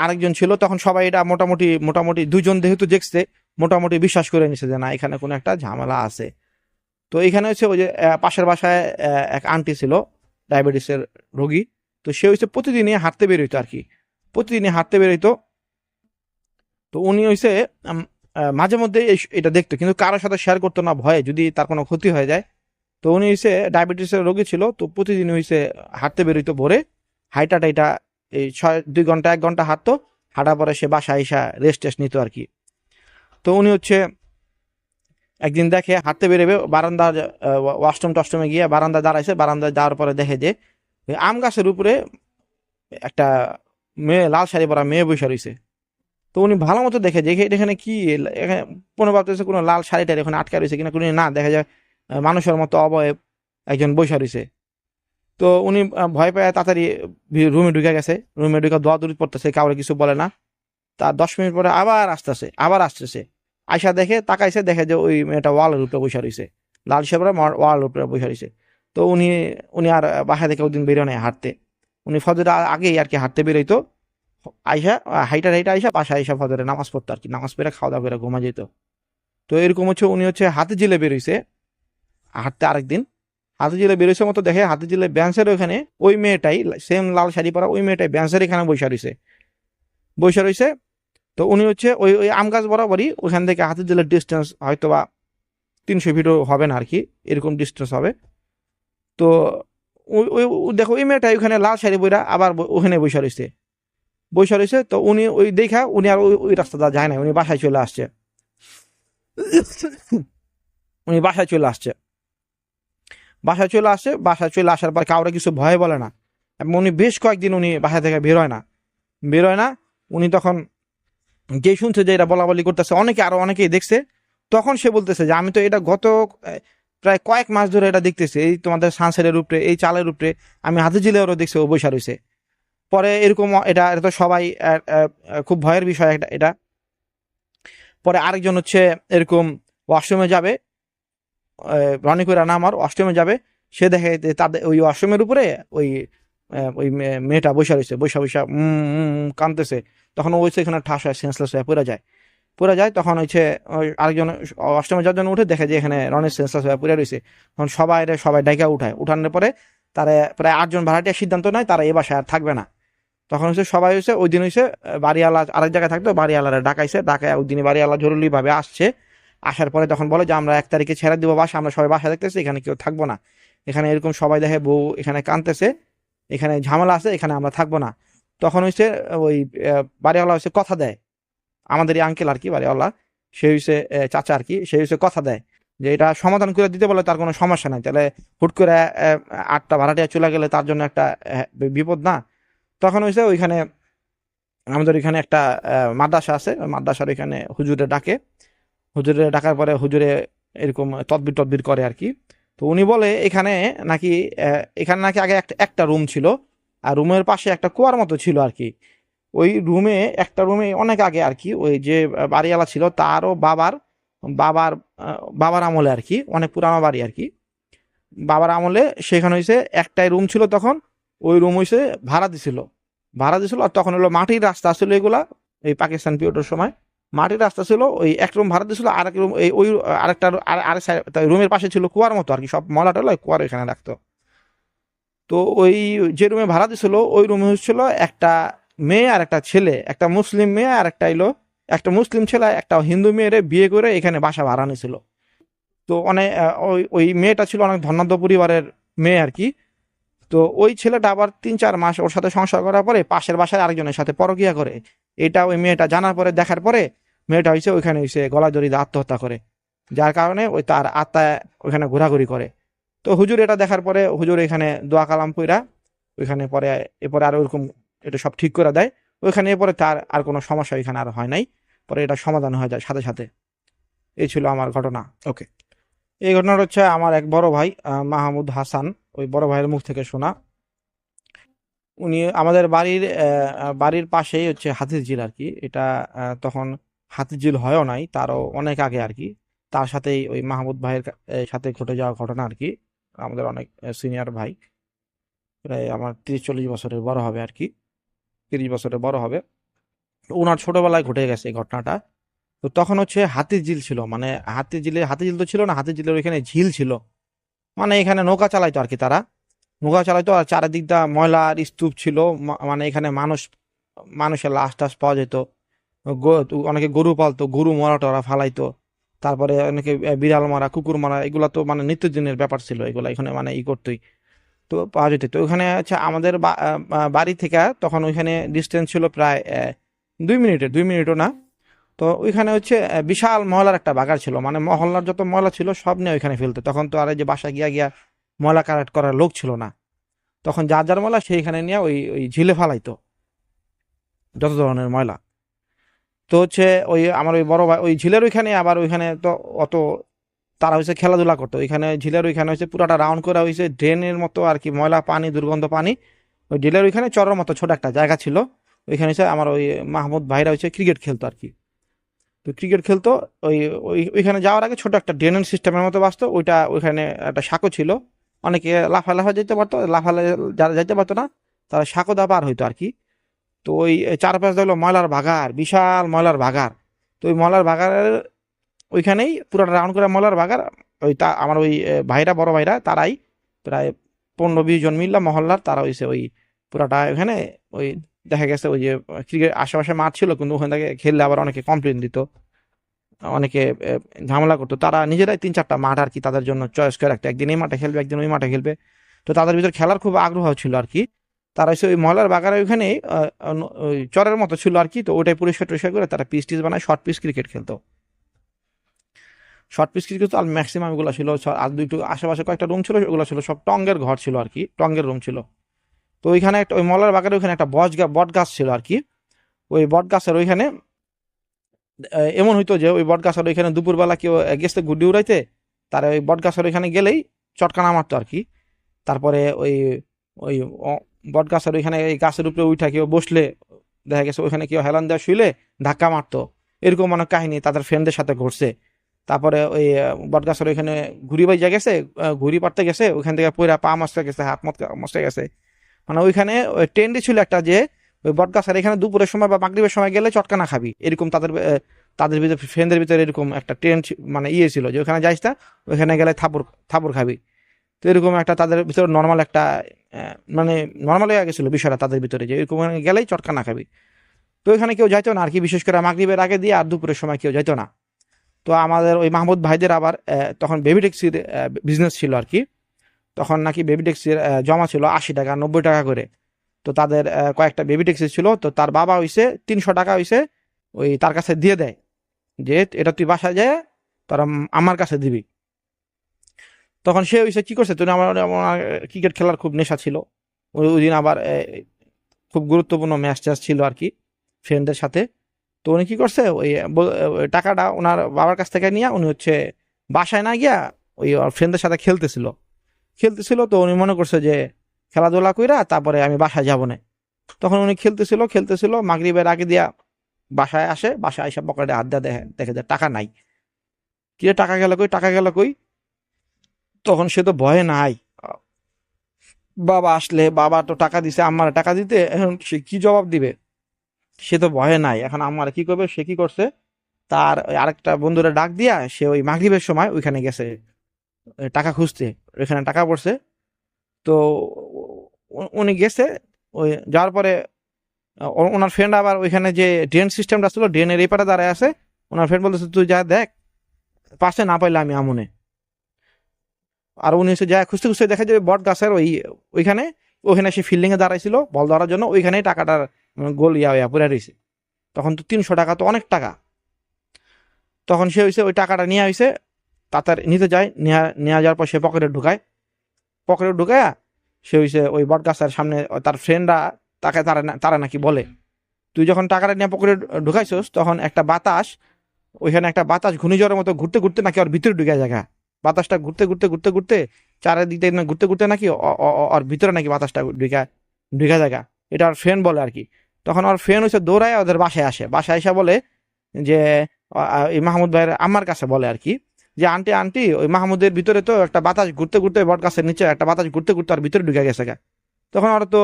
আরেকজন ছিল, তখন সবাই এটা মোটামুটি মোটামুটি দুজন যেহেতু দেখছে, মোটামুটি বিশ্বাস করে নিছে যে না এখানে কোনো একটা ঝামেলা আছে। তো এখানে হচ্ছে ওই যে পাশের বাসায় এক আন্টি ছিল ডায়াবেটিসের রোগী। তো সে হচ্ছে প্রতিদিনই হাঁটতে বেরোইতো আর কি, প্রতিদিনই হাঁটতে বেরোইতো। তো উনি হইছে মাঝে মধ্যে এটা দেখতো, কিন্তু কারোর সাথে শেয়ার করতো না, ভয়ে যদি তার কোনো ক্ষতি হয়ে যায়। তো উনি হইছে ডায়াবেটিসের রোগী ছিল, তো প্রতিদিন হইছে হাঁটতে বেরোইতো ভোরে, হাইটা টাইটা এই 2 ঘন্টা 1 ঘন্টা হাঁটতো। হাঁটার পরে সে বাসায় আইসা রেস্ট নিত আর কি। তো উনি হচ্ছে একদিন দেখে হাঁটতে বেরোবে, বারান্দা ওয়াশরুম টশরুমে গিয়ে বারান্দা দাঁড়াইছে, বারান্দায় যাওয়ার পরে দেখে যে ওই আম গাছের উপরে একটা মেয়ে লাল শাড়ি পরা মেয়ে বসে রয়েছে। তো উনি ভালো মতো দেখে যে এখানে কি, এখানে মনে ভাবতেছে কোনো লাল শাড়িটার এখানে আটকা রয়েছে কিনা, কোনো না দেখা যায় মানুষের মতো অবয়ব একজন বসে রয়েছে। তো উনি ভয় পেয়ে তাড়াতাড়ি রুমে ঢুকে গেছে, রুমে ঢুকে দোয়া দূর পড়তেছে, কাউরে কিছু বলে না। তার 10 মিনিট পরে আবার আসতেছে, আয়সা দেখে তাকাইছে, দেখে যে ওই মেয়েটা ওয়ালের উপরে বসে রয়েছে, লাল সাহেবরা ওয়ালের উপরে বসে রয়েছে। তো উনি উনি আর বাসা থেকে ওই দিন বেরো নেই হাঁটতে, উনি ফজরের আগেই আর কি হাঁটতে বেরোইতো। আইসা হাইটা আইসা বাসা আইসা ফজরে নামাজ পড়তো আর কি, নামাজ পড়ে খাওয়া দাওয়া করে ঘুমা যেত। তো এরকম হচ্ছে উনি হচ্ছে হাতে জিলে বেরোইছে হাঁটতে আরেকদিন, হাতে জিলে বেরোইছে মতো দেখে হাতে জিলে ব্যান্সের ওখানে ওই মেয়েটাই, সেম লাল শাড়ি পরা ওই মেয়েটাই ব্যান্সের এখানে বসে রয়েছে। তো উনি হচ্ছে ওই ওই আম গাছ বরাবরই ওখান থেকে হাতে দিলে ডিস্টেন্স হয়তো বা 300 ফিটও হবে না আর কি, এরকম ডিস্টেন্স হবে। তো দেখো ওই মেয়েটা ওখানে লাল শাড়ি বইরা আবার ওখানে বসে রয়েছে। তো উনি ওই দেখা উনি আর ওই রাস্তাটা যায় না, উনি বাসায় চলে আসছে। উনি বাসায় চলে আসার পর কাউরে কিছু ভয় বলে না, এবং উনি বেশ কয়েকদিন উনি বাসা থেকে বেরোয় না। উনি তখন যে শুনছে যে এটা বলা বলি করতেছে, আরো অনেকেই দেখছে। তখন সে বলতেছে যে আমি তো এটা গত প্রায় কয়েক মাস ধরে এটা দেখতেছি, এই তোমাদের সানসেটের উপরে এই চালের উপরে আমি হাতে জিলে ওরা দেখছি ও বসা রয়েছে। পরে এরকম এটা তো সবাই খুব ভয়ের বিষয় এটা। পরে আরেকজন হচ্ছে এরকম ওয়াশরুমে যাবে, রনি করে নাম আর ওয়াশরুমে যাবে, সে দেখে যে তাদের ওই ওয়াশরুমের উপরে ওই ওই মেয়েটা বসা কাঁদতেছে। তখন ওই সেখানে ঠাস হয়, সেন্সলেস হয়ে পড়ে যায়। তখন হচ্ছে আরেকজন অষ্টমে যার জন্য উঠে দেখে যে এখানে রনের সেন্সলেস হয়ে পড়ে রয়েছে। তখন সবাই ডাইকা উঠানোর পরে তারা প্রায় 8 জন ভাড়াটিয়া সিদ্ধান্ত নেয় তারা এ বাসায় আর থাকবে না। তখন সবাই ওই দিন বাড়িওয়ালা আরেক জায়গায় থাকতো, বাড়িওয়ালারা ডাকায় ওই দিনে বাড়িওয়ালা জরুরি ভাবে আসার পরে তখন বলে যে আমরা 1 তারিখে ছেড়ে দিব বাসা, আমরা সবাই বাসা দেখতেছি, এখানে কেউ থাকবো না, এখানে এরকম সবাই দেখে বউ এখানে কাঁদতেছে, এখানে ঝামেলা আছে, এখানে আমরা থাকবো না। তখন ওই বাড়িওয়ালা কথা দেয়, আমাদের এই আঙ্কেল আর কি বাড়িওয়ালা, সে চাচা আর কি, সে কথা দেয় যে এটা সমাধান করে দিতে বলে তার কোনো সমস্যা নাই। তাহলে হুট করে 8টা ভাড়াটিয়া চলে গেলে তার জন্য একটা বিপদ না। তখন হয়েছে ওইখানে আমাদের ওইখানে একটা মাদ্রাসা আছে, ওই মাদ্রাসার ওইখানে হুজুরে ডাকে, হুজুরে ডাকার পরে হুজুরে এরকম তদবির টদবির করে আর কি। তো উনি বলে এখানে নাকি এখানে নাকি আগে একটা একটা রুম ছিল, আর রুমের পাশে একটা কুয়ার মতো ছিল আর কি। ওই রুমে একটা রুমে অনেক আগে আর কি ওই যে বাড়িওয়ালা ছিল তারও বাবার বাবার বাবার আমলে আর কি, অনেক পুরানো বাড়ি আর কি। বাবার আমলে সেখানে হয়েছে একটাই রুম ছিল তখন, ওই রুম হয়েছে ভাড়া দিছিল, ভাড়া দিছিল। আর তখন হলো মাটির রাস্তা ছিল এগুলা, এই পাকিস্তান পিরিয়ডের সময় মাটির রাস্তা ছিল, ওই এক রুম ভাড়া দিছিল, আর এক রুম এই ওই আরেকটা আরেক সাইড রুমের পাশে ছিল কুয়ার মতো আর কি, সব ময়লা টলা কুয়ার এখানে রাখতো। তো ওই যে রুমে ভাড়া দিছিল ওই রুমে হচ্ছিল একটা মেয়ে আর একটা ছেলে, একটা মুসলিম মেয়ে আর একটা এলো একটা মুসলিম ছেলে একটা হিন্দু মেয়েরে বিয়ে করে এখানে বাসা ভাড়া নিয়েছিল। তো অনেক ওই ওই মেয়েটা ছিল অনেক ধনাঢ্য পরিবারের মেয়ে আর কি। তো ওই ছেলেটা আবার 3-4 মাস ওর সাথে সংসার করার পরে পাশের বাসায় আরেকজনের সাথে পরকিয়া করে। এটা ওই মেয়েটা জানার পরে দেখার পরে মেয়েটা হয়েছে ওইখানে হয়েছে গলায় দড়ি দিয়ে আত্মহত্যা করে, যার কারণে ওই তার আত্মা ওইখানে ঘোরাঘুরি করে। তো হুজুর এটা দেখার পরে হুজুর এখানে দোয়া কালাম কইরা ওইখানে পরে এরপরে আর ওরকম এটা সব ঠিক করে দেয়। ওইখানে এরপরে তার আর কোনো সমস্যা ওইখানে আর হয় নাই, পরে এটা সমাধান হয়ে যায় সাথে সাথে। এই ছিল আমার ঘটনা। ওকে, এই ঘটনাটা হচ্ছে আমার এক বড় ভাই মাহমুদ হাসান, ওই বড় ভাইয়ের মুখ থেকে শোনা। উনি আমাদের বাড়ির পাশেই হচ্ছে হাতিরঝিল আর কি, এটা তখন হাতিরঝিল হয়ও নাই, তারও অনেক আগে আর কি। তার সাথেই ওই মাহমুদ ভাইয়ের সাথে ঘটে যাওয়া ঘটনা আর কি। আমাদের অনেক সিনিয়র ভাই, প্রায় আমার 30-40 বছরের বড় হবে আর কি, 30 বছরের বড় হবে। তো ওনার ছোটবেলায় ঘটে গেছে এই ঘটনাটা। তো তখন হচ্ছে হাতিরঝিল ছিল, মানে হাতিরঝিল তো ছিল না, হাতিরঝিলের ওইখানে ঝিল ছিল, মানে এখানে নৌকা চালাইতো আর কি তারা, নৌকা চালাইতো। আর চারিদিক দা ময়লার স্তূপ ছিল, মানে এখানে মানুষের লাশ টাশ পাওয়া যেত। অনেকে গরু পালতো, গরু মরা টরা ফালাইতো। তারপরে অনেকে বিড়াল মারা, কুকুর মারা, এগুলা তো মানে নিত্যদিনের ব্যাপার ছিল, এগুলা এখানে মানে করতোই। তো পাওয়া যেত। তো ওখানে হচ্ছে আমাদের বাড়ি থেকে তখন ওইখানে ডিস্টেন্স ছিল প্রায় 2 মিনিটের, 2 মিনিটও না। তো ওইখানে হচ্ছে বিশাল ময়লার একটা বাগার ছিল, মানে মহল্লার যত ময়লা ছিল সব নিয়ে ওইখানে ফেলতো। তখন তো আর এই যে বাসা গিয়া গিয়া ময়লা কালেক্ট করার লোক ছিল না, তখন যার যার ময়লা সেইখানে নিয়ে ওই ওই ঝিলে ফালাইতো যত ধরনের ময়লা। তো হচ্ছে ওই আমার ওই বড় ভাই ওই ঝিলের ওইখানে, আবার ওইখানে তো অত তারা হয়েছে খেলাধুলা করতো ওইখানে ঝিলের ওইখানে, হচ্ছে পুরাটা রাউন্ড করা হয়েছে ড্রেনের মতো আর কি, ময়লা পানি দুর্গন্ধ পানি। ওই ঝিলের ওইখানে চরের মতো ছোট একটা জায়গা ছিল, ওইখানে হচ্ছে আমার ওই মাহমুদ ভাইরা হচ্ছে ক্রিকেট খেলতো আর কি। তো ক্রিকেট খেলতো ওই ওইখানে যাওয়ার আগে ছোট একটা ড্রেনেজ সিস্টেমের মতো বাসতো, ওইটা ওইখানে একটা সাঁকো ছিল, অনেকে লাফা লাফা যেতে পারতো, লাফালে যারা যেতে পারতো না তারা সাঁকো দা পার হইতো আর কি। তো ওই চারপাশ হলো ময়লার ভাগার, বিশাল ময়লার ভাগার। তো ওই ময়লার ভাগারের ওইখানেই পুরো রাউন্ড করে ময়লার ভাগার। ওই আমার ওই ভাইরা বড় ভাইরা তারাই প্রায় 15-20 জন মিললা মহল্লার, তারা হইছে ওই পুরাটা ওখানে ওই দেখা গেছে ওই যে ক্রিকেট আশেপাশে মাঠ ছিল, কিন্তু ওখান থেকে খেললে আবার অনেকে কমপ্লেন দিত, অনেকে ঝামেলা করতো। তারা নিজেরাই 3-4টা মাঠ আর কি তাদের জন্য চয়েস করে রাখতো, একদিন এই মাঠে খেলবে একদিন ওই মাঠে খেলবে। তো তাদের ভিতর খেলার খুব আগ্রহ ছিল আর কি। তারা হচ্ছে ওই ময়লার বাগানের ওইখানে ওই চরের মতো ছিল আর কি। তো ওইটাই পরিষ্কার টরিষ্কার করে তারা পিস টিস বানায় শর্ট পিস ক্রিকেট খেলতো। শর্ট পিস ক্রিকেট তো আর ম্যাক্সিমাম এগুলো ছিল, আর দুইটু আশেপাশে কয়েকটা রুম ছিল, ওগুলো ছিল সব টঙ্গের ঘর ছিল আর কি, টঙ্গের রুম ছিল। তো ওইখানে একটা ওই ময়লার বাগানের ওইখানে একটা বট গাছ ছিল আর কি। ওই বট গাছের ওইখানে এমন হইতো যে ওই বট গাছের ওইখানে দুপুরবেলা কেউ গেছে গুড্ডি উড়াইতে, তারা ওই বট গাছের ওইখানে গেলেই চটকানা মারতো আর কি। তারপরে ওই ওই বট গাছের ওইখানে এই গাছের উপরে উঠা কেউ বসলে দেখা গেছে ওইখানে কেউ হেলান দেওয়া শুইলে ধাক্কা মারতো। এরকম অনেক কাহিনী তাদের ফ্রেন্ডদের সাথে ঘটছে। তারপরে ওই বট গাছের ওইখানে ঘুড়ি বাইজা গেছে, ঘুড়ি পাড়তে গেছে, ওইখান থেকে পয়রা পা মচকে গেছে, হাত মচকে গেছে। মানে ওইখানে ওই ট্রেন্ডই ছিল একটা যে ওই বট গাছের এখানে দুপুরের সময় বা মাগরিবের সময় গেলে চটকানা খাবি, এরকম তাদের ভিতরে ফ্রেন্ডদের ভিতরে এরকম একটা ট্রেন্ড মানে ছিল যে ওখানে যাইস না, ওইখানে গেলে থাপড় থাপড় খাবি। তো এরকম একটা তাদের ভিতরে নর্মাল একটা মানে নর্মাল হয়ে গেছিল বিষয়টা তাদের ভিতরে, যে এরকম গেলেই চটকানা খাবি। তো এখানে কেউ যাইতো না আর কি, বিশেষ করে মাগরিবের আগে দিয়ে আর দুপুরের সময় কেউ যাইতো না। তো আমাদের ওই মাহমুদ ভাইদের আবার তখন বেবি ট্যাক্সির বিজনেস ছিল আর কি। তখন নাকি বেবি ট্যাক্সির জমা ছিল 80 টাকা 90 টাকা করে। তো তাদের কয়েকটা বেবি ট্যাক্সি ছিল, তো তার বাবা হইছে 300 টাকা হইছে ওই তার কাছে দিয়ে দেয়, যে এটা তুই বাসায় যায় তোরা আমার কাছে দিবি। তখন সে হইছে কি করছে, তুমি আমার ক্রিকেট খেলার খুব নেশা ছিল। ওই দিন আবার খুব গুরুত্বপূর্ণ ম্যাচ ট্যাচ ছিল আর কি ফ্রেন্ডদের সাথে। তো উনি কি করছে, ওই টাকাটা ওনার বাবার কাছ থেকে নিয়ে উনি হচ্ছে বাসায় না গিয়া ওই ফ্রেন্ডদের সাথে খেলতেছিল। তো উনি মনে করছে যে খেলাধুলা কইরা তারপরে আমি বাসায় যাবো না। তখন উনি খেলতেছিল মাগরিবের আগে দিয়া বাসায় আসে, বাসায় এসে পকেটে হাত দেয়া দেখে যে টাকা নাই। কি রে, টাকা গেল কই? তখন সে তো ভয়ে নাই, বাবা আসলে, বাবা তো টাকা দিছে আমার টাকা দিতে, এখন সে কি জবাব দিবে? সে তো ভয়ে নাই, এখন আমার কি করবে? সে কি করছে, তার ওই আরেকটা বন্ধুরা ডাক দিয়া সে ওই মাগরিবের সময় ওইখানে গেছে টাকা খুঁজতে। ওইখানে টাকা পড়ছে। তো উনি গেছে, ওই যাওয়ার পরে ওনার ফ্রেন্ড আবার ওইখানে যে ড্রেন সিস্টেমটা ছিল ড্রেনের এই পারে দাঁড়ায় আছে। ওনার ফ্রেন্ড বলতেছে তুই যা দেখ, পাশে না পাইলে আমি আমনে। আর উনি এসে যা খুঁজতে খুঁজতে দেখে যে বট গাছের ওইখানে সে ফিল্ডিং এ দাঁড়াইছিল বল ধরার জন্য, ওইখানেই টাকাটার গোল ইয়া পড়ে রয়েছে। তখন তো 300 টাকা তো অনেক টাকা। তখন সে হয়েছে ওই টাকাটা নিয়ে হয়েছে, তাড়াতাড়ি নিতে যায়, নিয়ে যাওয়ার পর সে পকেটে ঢুকায় সে হয়েছে ওই বট গাছের সামনে তার ফ্রেন্ডরা তাকে তারা নাকি বলে, তুই যখন টাকাটা নিয়ে পকেটে ঢুকাইছস তখন একটা বাতাস, ওইখানে একটা বাতাস ঘূর্ণিঝড়ের মতো ঘুরতে ঘুরতে নাকি ওর ভিতরে ঢুকে জায়গা। বাতাসটা ঘুরতে চারিদিকে ঘুরতে নাকি ওর ভিতরে নাকি বাতাসটা ঢুকে জায়গা। এটা ওর ফ্রেন্ড বলে আর কি। তখন ওর ফ্রেন্ড হচ্ছে দৌড়ায় ওদের বাসায় এসে বলে যে এই মাহমুদ ভাইয়ের আমার কাছে বলে আর কি, যে আন্টি ওই মাহমুদের ভিতরে তো একটা বাতাস ঘুরতে বট গাছের নিচে একটা বাতাস ঘুরতে আর ভিতরে ঢুকে গেছে গা। তখন ওরা তো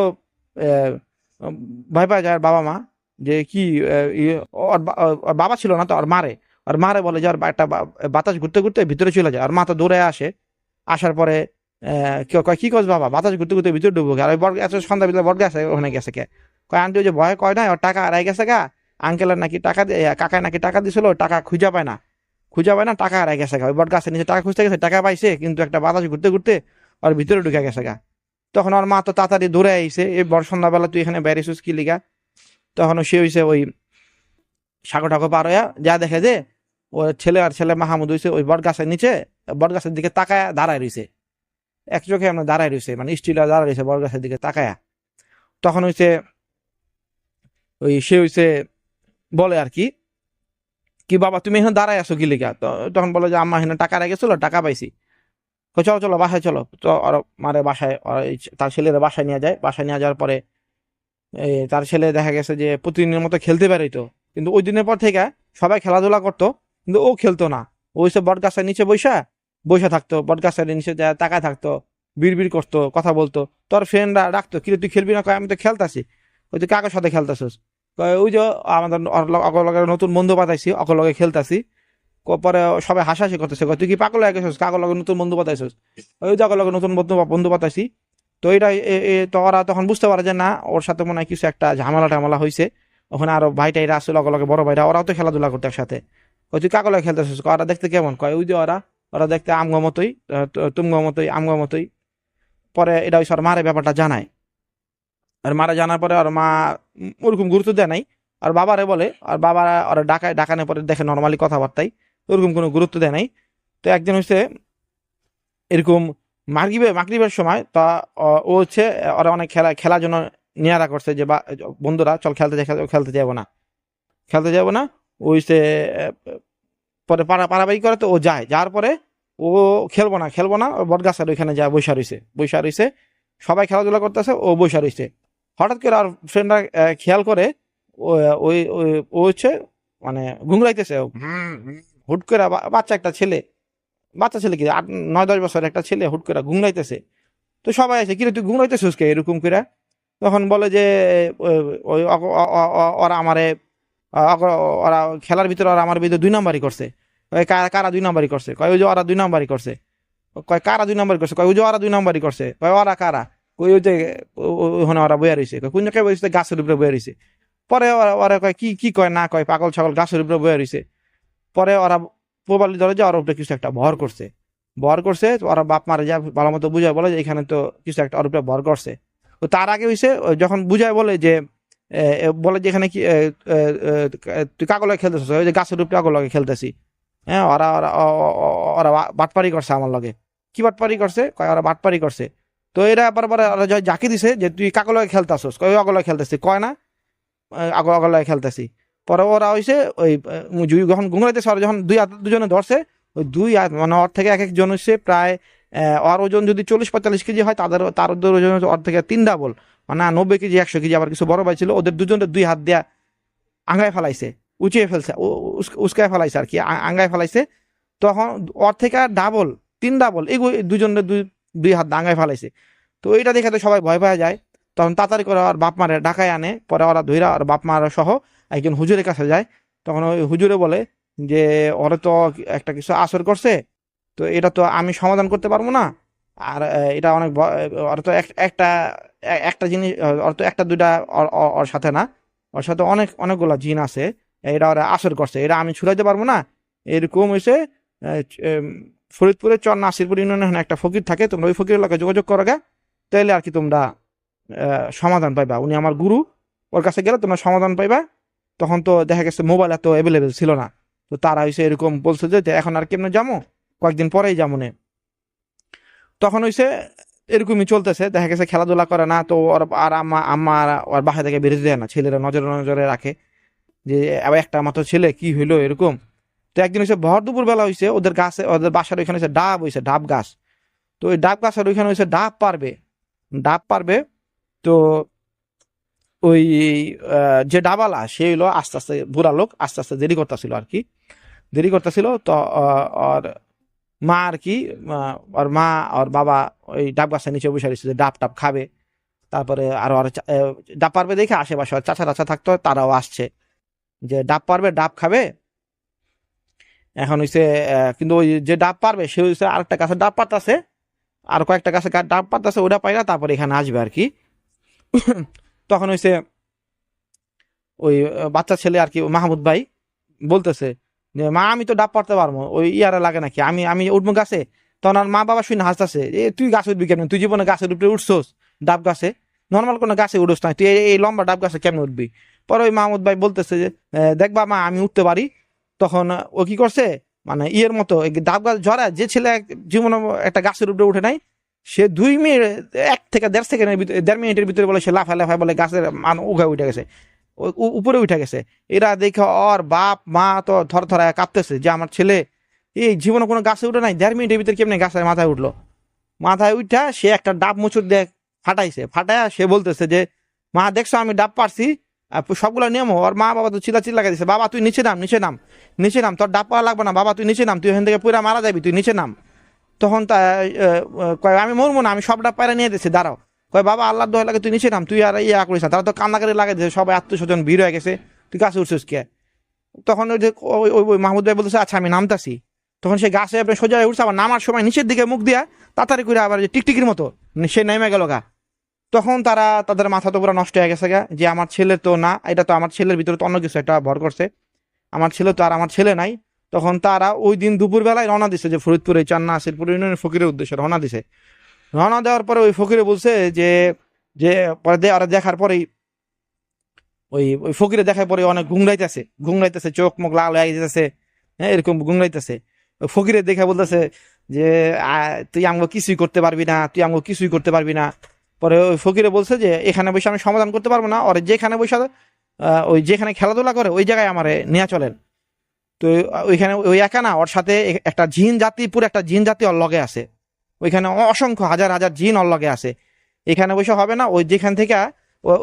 ভয় পায় যায় বাবা মা, যে কি ওর বাবা ছিল না তো, ওর মারে বলে যে ওর একটা বাতাস ঘুরতে ভিতরে চলে যায়। আর মা তো দৌড়ে আসে, আসার পরে কেউ কয় কি করছ বাবা, বাতাস ঘুরতে ভিতরে ডুবো। আর ওই এত সন্ধ্যা ভিতরে বট গাছে ওখানে গেছে কে? কয় আন্টি ওই যে ভয় কয় না ওর টাকা হারাই গেছে গা, আঙ্কেলের নাকি টাকা কাকায় নাকি টাকা দিছিল, টাকা খুঁজে পায় না, টাকা হারাই গেছে গা। ওই বট গাছের নিচে টাকা খুঁজতে গেছে, টাকা পাইছে কিন্তু একটা বাতাস ঘুরতে ওর ভিতরে ঢুকে গেছে গা। তখন ওর মা তো তাড়াতাড়ি দৌড়ে আইছে, এই বড় সন্ধ্যাবেলা তুই এখানে বেরিয়েছিস কি লিগা? তখন সে হইছে ওই সাঁকো টাকো পার হইয়া যা দেখে যে ও ছেলে মাহমুদ হইছে ওই বট গাছের নিচে, বট গাছের দিকে তাকায় দাঁড়ায় রইছে, এক চোখে আমরা দাঁড়ায় রইছে, মানে স্টিল দাঁড়ায় রইছে বট গাছের দিকে তাকায়া। তখন হইছে ওই সে হইছে বলে আর কি, কি বাবা তুমি এখানে দাঁড়ায় আছো কি লিগা? তখন বলে যে আম্মা এখানে টাকা রেখেছিল, টাকা পাইছি। চলো বাসায় চলো। তো ওর মারে বাসায় তার ছেলের বাসায় নিয়ে যায়। বাসায় নিয়ে যাওয়ার পরে তার ছেলে দেখা গেছে যে প্রতিদিনের মতো খেলতে পারিত, কিন্তু ওই দিনের পর থেকে সবাই খেলাধুলা করতো কিন্তু ও খেলতো না। ও সব বট গাছের নিচে বৈশা থাকতো, বট গাছের নিচে তাকায় থাকতো, বিড় করতো, কথা বলতো। তোর ফ্রেন্ডরা ডাকতো, কিরে তুই খেলবি না? কয় আমি তো খেলতাছি। ওই তুই কাকের সাথে খেলতেছিস? কয় ওই যে আমাদের অকলগে নতুন বন্ধু পাতাইছি, অকলগে খেলতাছি। পরে সবাই হাসাহাসি করতেছে, তুই কি পাগল হয়ে গেছিস, কাগজ লগে নতুন বন্ধু পাতাইছিস? ওই যে লগে নতুন বন্ধু পাতাইছি। তো এটা তো ওরা তখন বুঝতে পারে যে না, ওর সাথে মনে হয় কিছু একটা ঝামেলা হয়েছে। ওখানে আরো ভাইটাইরা আসছে লগে বড় ভাইরা, ওরাও তো খেলাধুলা করতে একসাথে। ওই তুই কাগজ লগে খেলতেছিস? ওরা দেখতে কেমন? কয় ওই যে ওরা দেখতে আমগো মতোই, তুমগো মতোই, আমগো মতোই। পরে এটা ওই সর মারে ব্যাপারটা জানায়। আর মারা জানার পরে আর মা ওরকম গুরুত্ব দেয় নাই। আর বাবারে বলে, আর বাবা ওরা ডাকানোর পরে দেখে নর্মালি কথাবার্তায়, ওরকম কোনো গুরুত্ব দেয় নাই। তো একদিন হচ্ছে এরকম মাগরিবের সময় তা ও হচ্ছে ওরা অনেক খেলার জন্য নিয়ারা করছে যে বা বন্ধুরা চল খেলতে যাবো না। ওই সে পরে পাড়াপাড়ি করে, তো ও যায়, যাওয়ার পরে ও খেলবো না বট গাছের ওইখানে যায় বৈশা রইছে। সবাই খেলাধুলা করতেছে, ও বৈশা রইছে। হঠাৎ করে আর ফ্রেন্ডরা খেয়াল করে ওই ও হচ্ছে মানে ঘুংরাইতেছে হুট করে। বাচ্চা ছেলে কি 8-9-10 বছর একটা ছেলে হুট করে ঘুংরাইতেছে। তো সবাই আছে, কিরে তুই ঘুংরাইতেছিস কে এরকম করে? তখন বলে যে ওই ওরা আমারে ওরা খেলার ভিতরে ওরা আমার বিরুদ্ধে 2 নাম্বারই করছে। কারা 2 নাম্বারই করছে? কয় ওই যে ওরা 2 নাম্বারই করছে। কয় কারা 2 নাম্বারই করছে? কয় ওই যে ওরা 2 নাম্বারই করছে। কয় ওরা কারা? ওই যে ওখানে ওরা বইয়া রয়েছে। কোন জায়গায় বইছে? গাছের উপরে বইয়া রয়েছে। পরে ওরা কয় কি কয় না কয়, পাগল ছাগল, গাছের উপরে বইয়া রয়েছে। পরে ওরা প্রবালি ধরে যে ওর উপরে কিছু একটা ভর করছে। ওরা বাপ মারে যা ভালো মতো বুঝায় বলে যে এখানে তো কিছু একটা ওর উপরে ভর করছে। তো তার আগে হয়েছে যখন বুঝায় বলে যে এখানে কি তুই কাগজ লগে খেলতেছিস? ওই যে গাছের উপরে কাগজ লগে খেলতেছি। হ্যাঁ, ওরা বাটপারি করছে আমার লগে। কি বাটপারি করছে? কয় ওরা বাটপারি করছে। তো এরা পরে ওরা জাকি দিছে যে তুই কাকলয় খেলতাছস, কয় অগলয় খেলতেছি, কয় না অগলয় খেলতেছি। পরে ওরা হইছে ওই যখন ঘুমড়াইতেছে ওরা যখন দুজনে ধরছে, ওই মানে ওর থেকে এক একজন হচ্ছে প্রায় ওর ওজন যদি 40-45 কেজি হয়, তার ওজন ওর থেকে 3 ডাবল, মানে 90 কেজি 100 কেজি। আবার কিছু বড় ভাই ছিল, ওদের দুজনের 2 হাত দিয়া আঙ্গায় ফেলাইছে, উঁচিয়ে ফেলছে, উস্কায় ফেলাইছে আর কি, আঙ্গায় ফেলাইছে। তখন ওর থেকে ডাবল 3 ডাবল এই দুজনের 2 হাত আঙ্গায় ফেলাইছে। তো এইটা দেখে তো সবাই ভয় পাওয়া যায়। তখন তাড়াতাড়ি করে ওর বাপ মারে ঢাকায় আনে, পরে ওরা ধইরা ওর বাপ মার সহ একজন হুজুরের কাছে যায়। তখন ওই হুজুরে বলে যে ওরা তো একটা কিছু আসর করছে, তো এটা তো আমি সমাধান করতে পারবো না। আর এটা অনেক ওর তো একটা একটা জিনিস, ওর তো একটা দুইটা ওর সাথে না, ওর সাথে অনেকগুলা জিন আছে, এটা ওরা আসর করছে, এটা আমি ছুড়াইতে পারবো না। এরকম হয়েছে ফরিদপুরের চর নাসিরপুর ইউনিয়নে একটা ফকির থাকে, তোমরা ওই ফকিরের লোকে যোগাযোগ করো গা, তাইলে আর কি তোমরা সমাধান পাইবা। উনি আমার গুরু, ওর কাছে গেলে তোমরা সমাধান পাইবা। তখন তো দেখা গেছে মোবাইল এত অ্যাভেলেবেল ছিল না, তো তারা হয়েছে এরকম বলছে যে এখন আর কেমনে যাবো, কয়েকদিন পরেই যাবো নে। তখন হয়েছে এরকমই চলতেছে, দেখা গেছে খেলাধুলা করে না, তো ওর আর আমার ওর বাসা থেকে বেরোতে দেয় না, ছেলেরা নজরে নজরে রাখে যে আবার একটা মাত্র ছেলে কি হইলো এরকম। তো একদিন হয়েছে ভর দুপুর বেলা হয়েছে ওদের গাছে, ওদের বাসার ওইখানে হয়েছে ডাব হয়েছে, ডাব গাছ। তো ওই ডাব গাছের ওইখানে হয়েছে ডাব পারবে। তো ওই যে ডাবালা সে হইলো আস্তে আস্তে, বুড়া লোক আস্তে আস্তে দেরি করতেছিল আর কি, দেরি করতেছিল। তো ওর মা আর কি, ওর মা ওর বাবা ওই ডাব গাছের নিচে বসে রয়েছে যে ডাব টাব খাবে। তারপরে আর ওর ডাব পারবে দেখে আশেপাশে ওর চাচা টাচা থাকতো, তারাও আসছে যে ডাব পারবে, ডাব খাবে। এখন হইছে কিন্তু ওই যে ডাব পারবে সে হইছে আরেকটা গাছে ডাব পারতাছে, আর কয়েকটা গাছে ডাব পারতাছে, ওটা পাইরা তারপরে এখানে আসবে আর কি। তখন হইছে ওই বাচ্চা ছেলে আর কি মাহমুদ ভাই বলতেছে যে মা আমি তো ডাব পারতে পারবো, ওই ইয়ারা লাগে নাকি, আমি আমি উঠবো গাছে। তখন আর মা বাবা শুনে হাসতেছে, এ তুই গাছে উঠবি কেমন, তুই জীবনে গাছের উপরে উঠছোস, ডাব গাছে নর্মাল কোনো গাছে উঠোস না, তুই এই লম্বা ডাব গাছে কেমন উঠবি। পরে ওই মাহমুদ ভাই বলতেছে যে দেখবা মা আমি উঠতে পারি। তখন ও কি করছে, মানে ইয়ের মতো ডাব গাছ ঝরা যে ছেলে জীবনে একটা গাছের উপরে উঠে নাই, সে 2 মিনিট 1 থেকে 1.5 সেকেন্ডের ভিতরে 1.5 মিনিটের ভিতরে বলে সে লাফায় লাফায় বলে গাছের মান উগায় উঠে গেছে, উপরে উঠে গেছে। এরা দেখে ওর বাপ মা তো থরথরায় কাঁপতেছে যে আমার ছেলে এই জীবনে কোনো গাছে উঠে নাই, 1.5 মিনিটের ভিতরে কেমনি গাছের মাথায় উঠলো। মাথায় উঠা সে একটা ডাব মুচুর দিয়ে ফাটায়া সে বলতেছে যে মা দেখছো আমি ডাব পারছি, সবগুলো নিয়ম। ওর মা বাবা তো চিল্লা দিছে, বাবা তুই নিচে নাম, নিচে নাম, নিচে নাম, তোর ডাব পাওয়া লাগবে না, বাবা তুই নিচে নাম, তুই এখান থেকে পুরা মারা যাবি, তুই নিচে নাম। তখন তা কয় আমি মরবো না, আমি সব ডাব পায়রা নিয়ে দিচ্ছি, দাঁড়াও। কয় বাবা আল্লাহ দোয়া লাগে তুই নিচে নাম, তুই আর ইয়া করিস না। তারা তো কান্নাকারি লাগে যে সবাই আত্মীয়স্বজন ভিড় হয়ে গেছে, তুই গাছে উঠছিস কে। তখন ওই যে ওই মাহমুদ ভাই বলতেছে আচ্ছা আমি নামতাছি। তখন সে গাছে আপনি সোজা উঠছে, আবার নামার সময় নিচের দিকে মুখ দিয়া তাড়াতাড়ি করে আবার যে টিকটিকির মতো সে নেমে গেল গা। তখন তারা তাদের মাথা তো পুরো নষ্ট হয়ে গেছে গা, যে আমার ছেলে তো না, এটা তো আমার ছেলের ভিতরে তো অন্য কিছু একটা ভর করছে, আমার ছেলে তো আর আমার ছেলে নাই। তখন তারা ওই দিন দুপুর বেলায় রওনা দিছে, যে ফরিদপুরে চান্না নাসিরপুর ইউনিয়নের ফকিরের উদ্দেশ্যে রওনা দিছে। রওনা দেওয়ার পরে ওই ফকিরে বলছে যে যে পরে ওরা দেখার পরেই ওই ওই ফকিরে দেখার পরে অনেক ঘুংরাইতেছে, চোখ মুখ লাল হয়ে যেতেছে, হ্যাঁ এরকম ঘুংরাইতেছে। ওই ফকিরে দেখে বলতেছে যে তুই আমাকে কিছুই করতে পারবি না, তুই আমাকে কিছুই করতে পারবি না। পরে ওই ফকিরে বলছে যে এখানে বসে আমি সমাধান করতে পারবো না, ওর যেখানে বসে ওই যেখানে খেলাধুলা করে ওই জায়গায় আমারে নিয়ে চলেন। তো ওইখানে ওই একা না, ওর সাথে একটা জিন জাতি, পুরো একটা জিন জাতি ওর লগে আছে, ওইখানে অসংখ্য হাজার হাজার জিন ওর লগে আছে। এখানে বসে হবে না, ওই যেখান থেকে